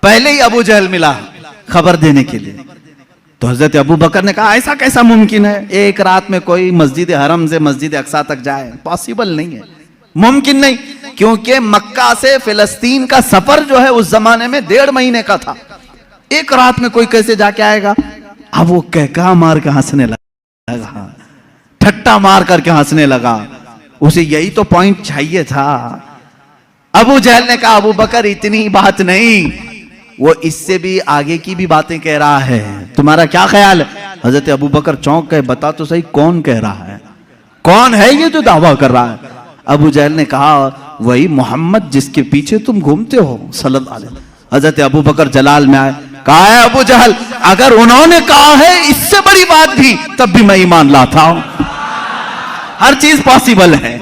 پہلے ہی ابو جہل ملا خبر دینے کے لیے. تو حضرت ابو بکر نے کہا ایسا کیسا ممکن ہے ایک رات میں کوئی مسجد حرم سے مسجد اقصی تک جائے؟ پاسیبل نہیں ہے، ممکن نہیں. کیونکہ مکہ سے فلسطین کا سفر جو ہے اس زمانے میں 1.5 مہینے کا تھا. ایک رات میں کوئی کیسے جا کے آئے گا؟ اب وہ کہکا مار کے ہنسنے لگا، ٹھٹا مار کر کے ہنسنے لگا. اسے یہی تو پوائنٹ چاہیے تھا. ابو جہل نے کہا ابو بکر اتنی بات نہیں، وہ اس سے بھی آگے کی بھی باتیں کہہ رہا ہے، تمہارا کیا خیال ہے؟ حضرت ابو بکر چونک گئے، بتا تو صحیح کون کہہ رہا ہے، کون ہے یہ جو دعویٰ کر رہا ہے؟ ابو جہل نے کہا وہی محمد جس کے پیچھے تم گھومتے ہو صلی اللہ علیہ وسلم. حضرت ابو بکر جلال میں آئے، کہا ہے ابو جہل اگر انہوں نے کہا ہے اس سے بڑی بات بھی تب بھی میں ایمان لاتا ہوں. ہر چیز پاسیبل ہے،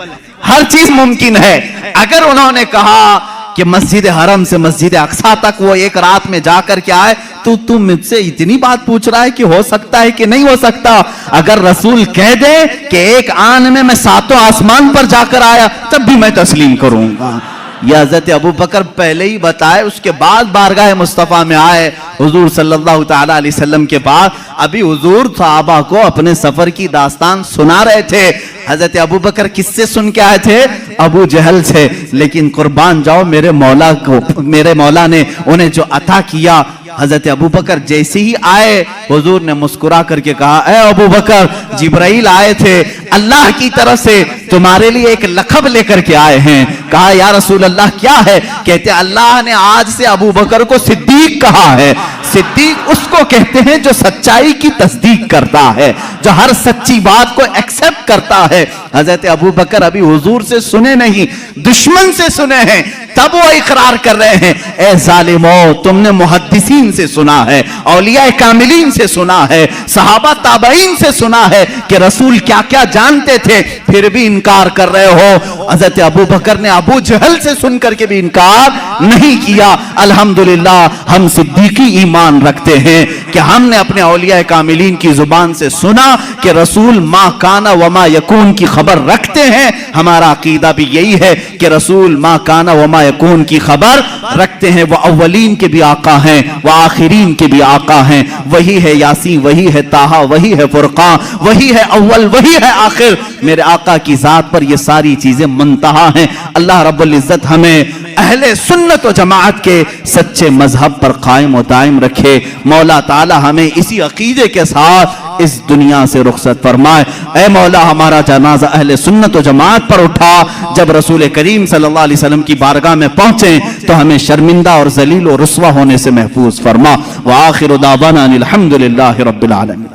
ہر چیز ممکن ہے. اگر انہوں نے کہا کہ مسجد حرم سے مسجد اقصی تک وہ ایک رات میں جا کر کے آئے تو تم مجھ سے اتنی بات پوچھ رہا ہے کہ ہو سکتا ہے کہ نہیں ہو سکتا؟ اگر رسول کہہ دے کہ ایک آن میں 7 آسمان پر جا کر آیا تب بھی میں تسلیم کروں گا. یہ حضرت ابو بکر پہلے ہی بتائے. اس کے بعد بارگاہ مصطفیٰ میں آئے حضور صلی اللہ تعالی علیہ وسلم کے بعد. ابھی حضور صحابہ کو اپنے سفر کی داستان سنا رہے تھے. حضرت ابو بکر کس سے سن کے آئے تھے؟ ابو جہل سے. لیکن قربان جاؤ میرے مولا کو، میرے مولا نے انہیں جو عطا کیا. حضرت ابو بکر جیسے ہی آئے حضور نے مسکرا کر کے کہا اے ابو بکر جبرائیل آئے تھے اللہ کی طرف سے تمہارے لیے ایک لقب لے کر کے آئے ہیں. کہا یا رسول اللہ کیا ہے؟ کہتے اللہ نے آج سے ابو بکر کو صدیق کہا ہے. صدیق اس کو کہتے ہیں جو سچائی کی تصدیق کرتا ہے، جو ہر سچی بات کو ایکسپٹ کرتا ہے. حضرت ابو بکر ابھی حضور سے سنے نہیں، دشمن سے سنے ہیں، تب وہ اقرار کر رہے ہیں اے ظالمو تم نے محدثین سے سنا ہے، اولیاء کاملین سے سنا ہے، صحابہ تابعین سے سنا ہے کہ رسول کیا کیا جانتے تھے، پھر بھی انکار کر رہے ہو. حضرت ابو بکر نے ابو جہل سے سن کر کے بھی انکار نہیں کیا. الحمدللہ ہم صدیقی ایمان ایمان رکھتے ہیں کہ ہم نے اپنے اولیاء کاملین کی زبان سے سنا کہ رسول ما کانا وما یکون کی خبر رکھتے ہیں. ہمارا عقیدہ بھی یہی ہے کہ رسول ما کانا وما یکون کی خبر رکھتے ہیں. وہ اولین کے بھی آقا ہیں, وہ آخرین کے بھی آقا ہیں. وہی ہے یاسین, وہی ہے طٰہٰ, وہی ہے فرقان, وہی ہے اول, وہی ہے آخر. میرے آقا کی ذات پر یہ ساری چیزیں منتہا ہیں. اللہ رب العزت ہمیں اہل سنت و جماعت کے سچے مذہب پر قائم و دائم رکھے. مولا تعالی ہمیں اسی عقیدے کے ساتھ اس دنیا سے رخصت فرمائے. اے مولا ہمارا جنازہ اہل سنت و جماعت پر اٹھا. جب رسول کریم صلی اللہ علیہ وسلم کی بارگاہ میں پہنچیں تو ہمیں شرمندہ اور ذلیل و رسوا ہونے سے محفوظ فرما. وآخر دعوانا الحمدللہ رب العالمین.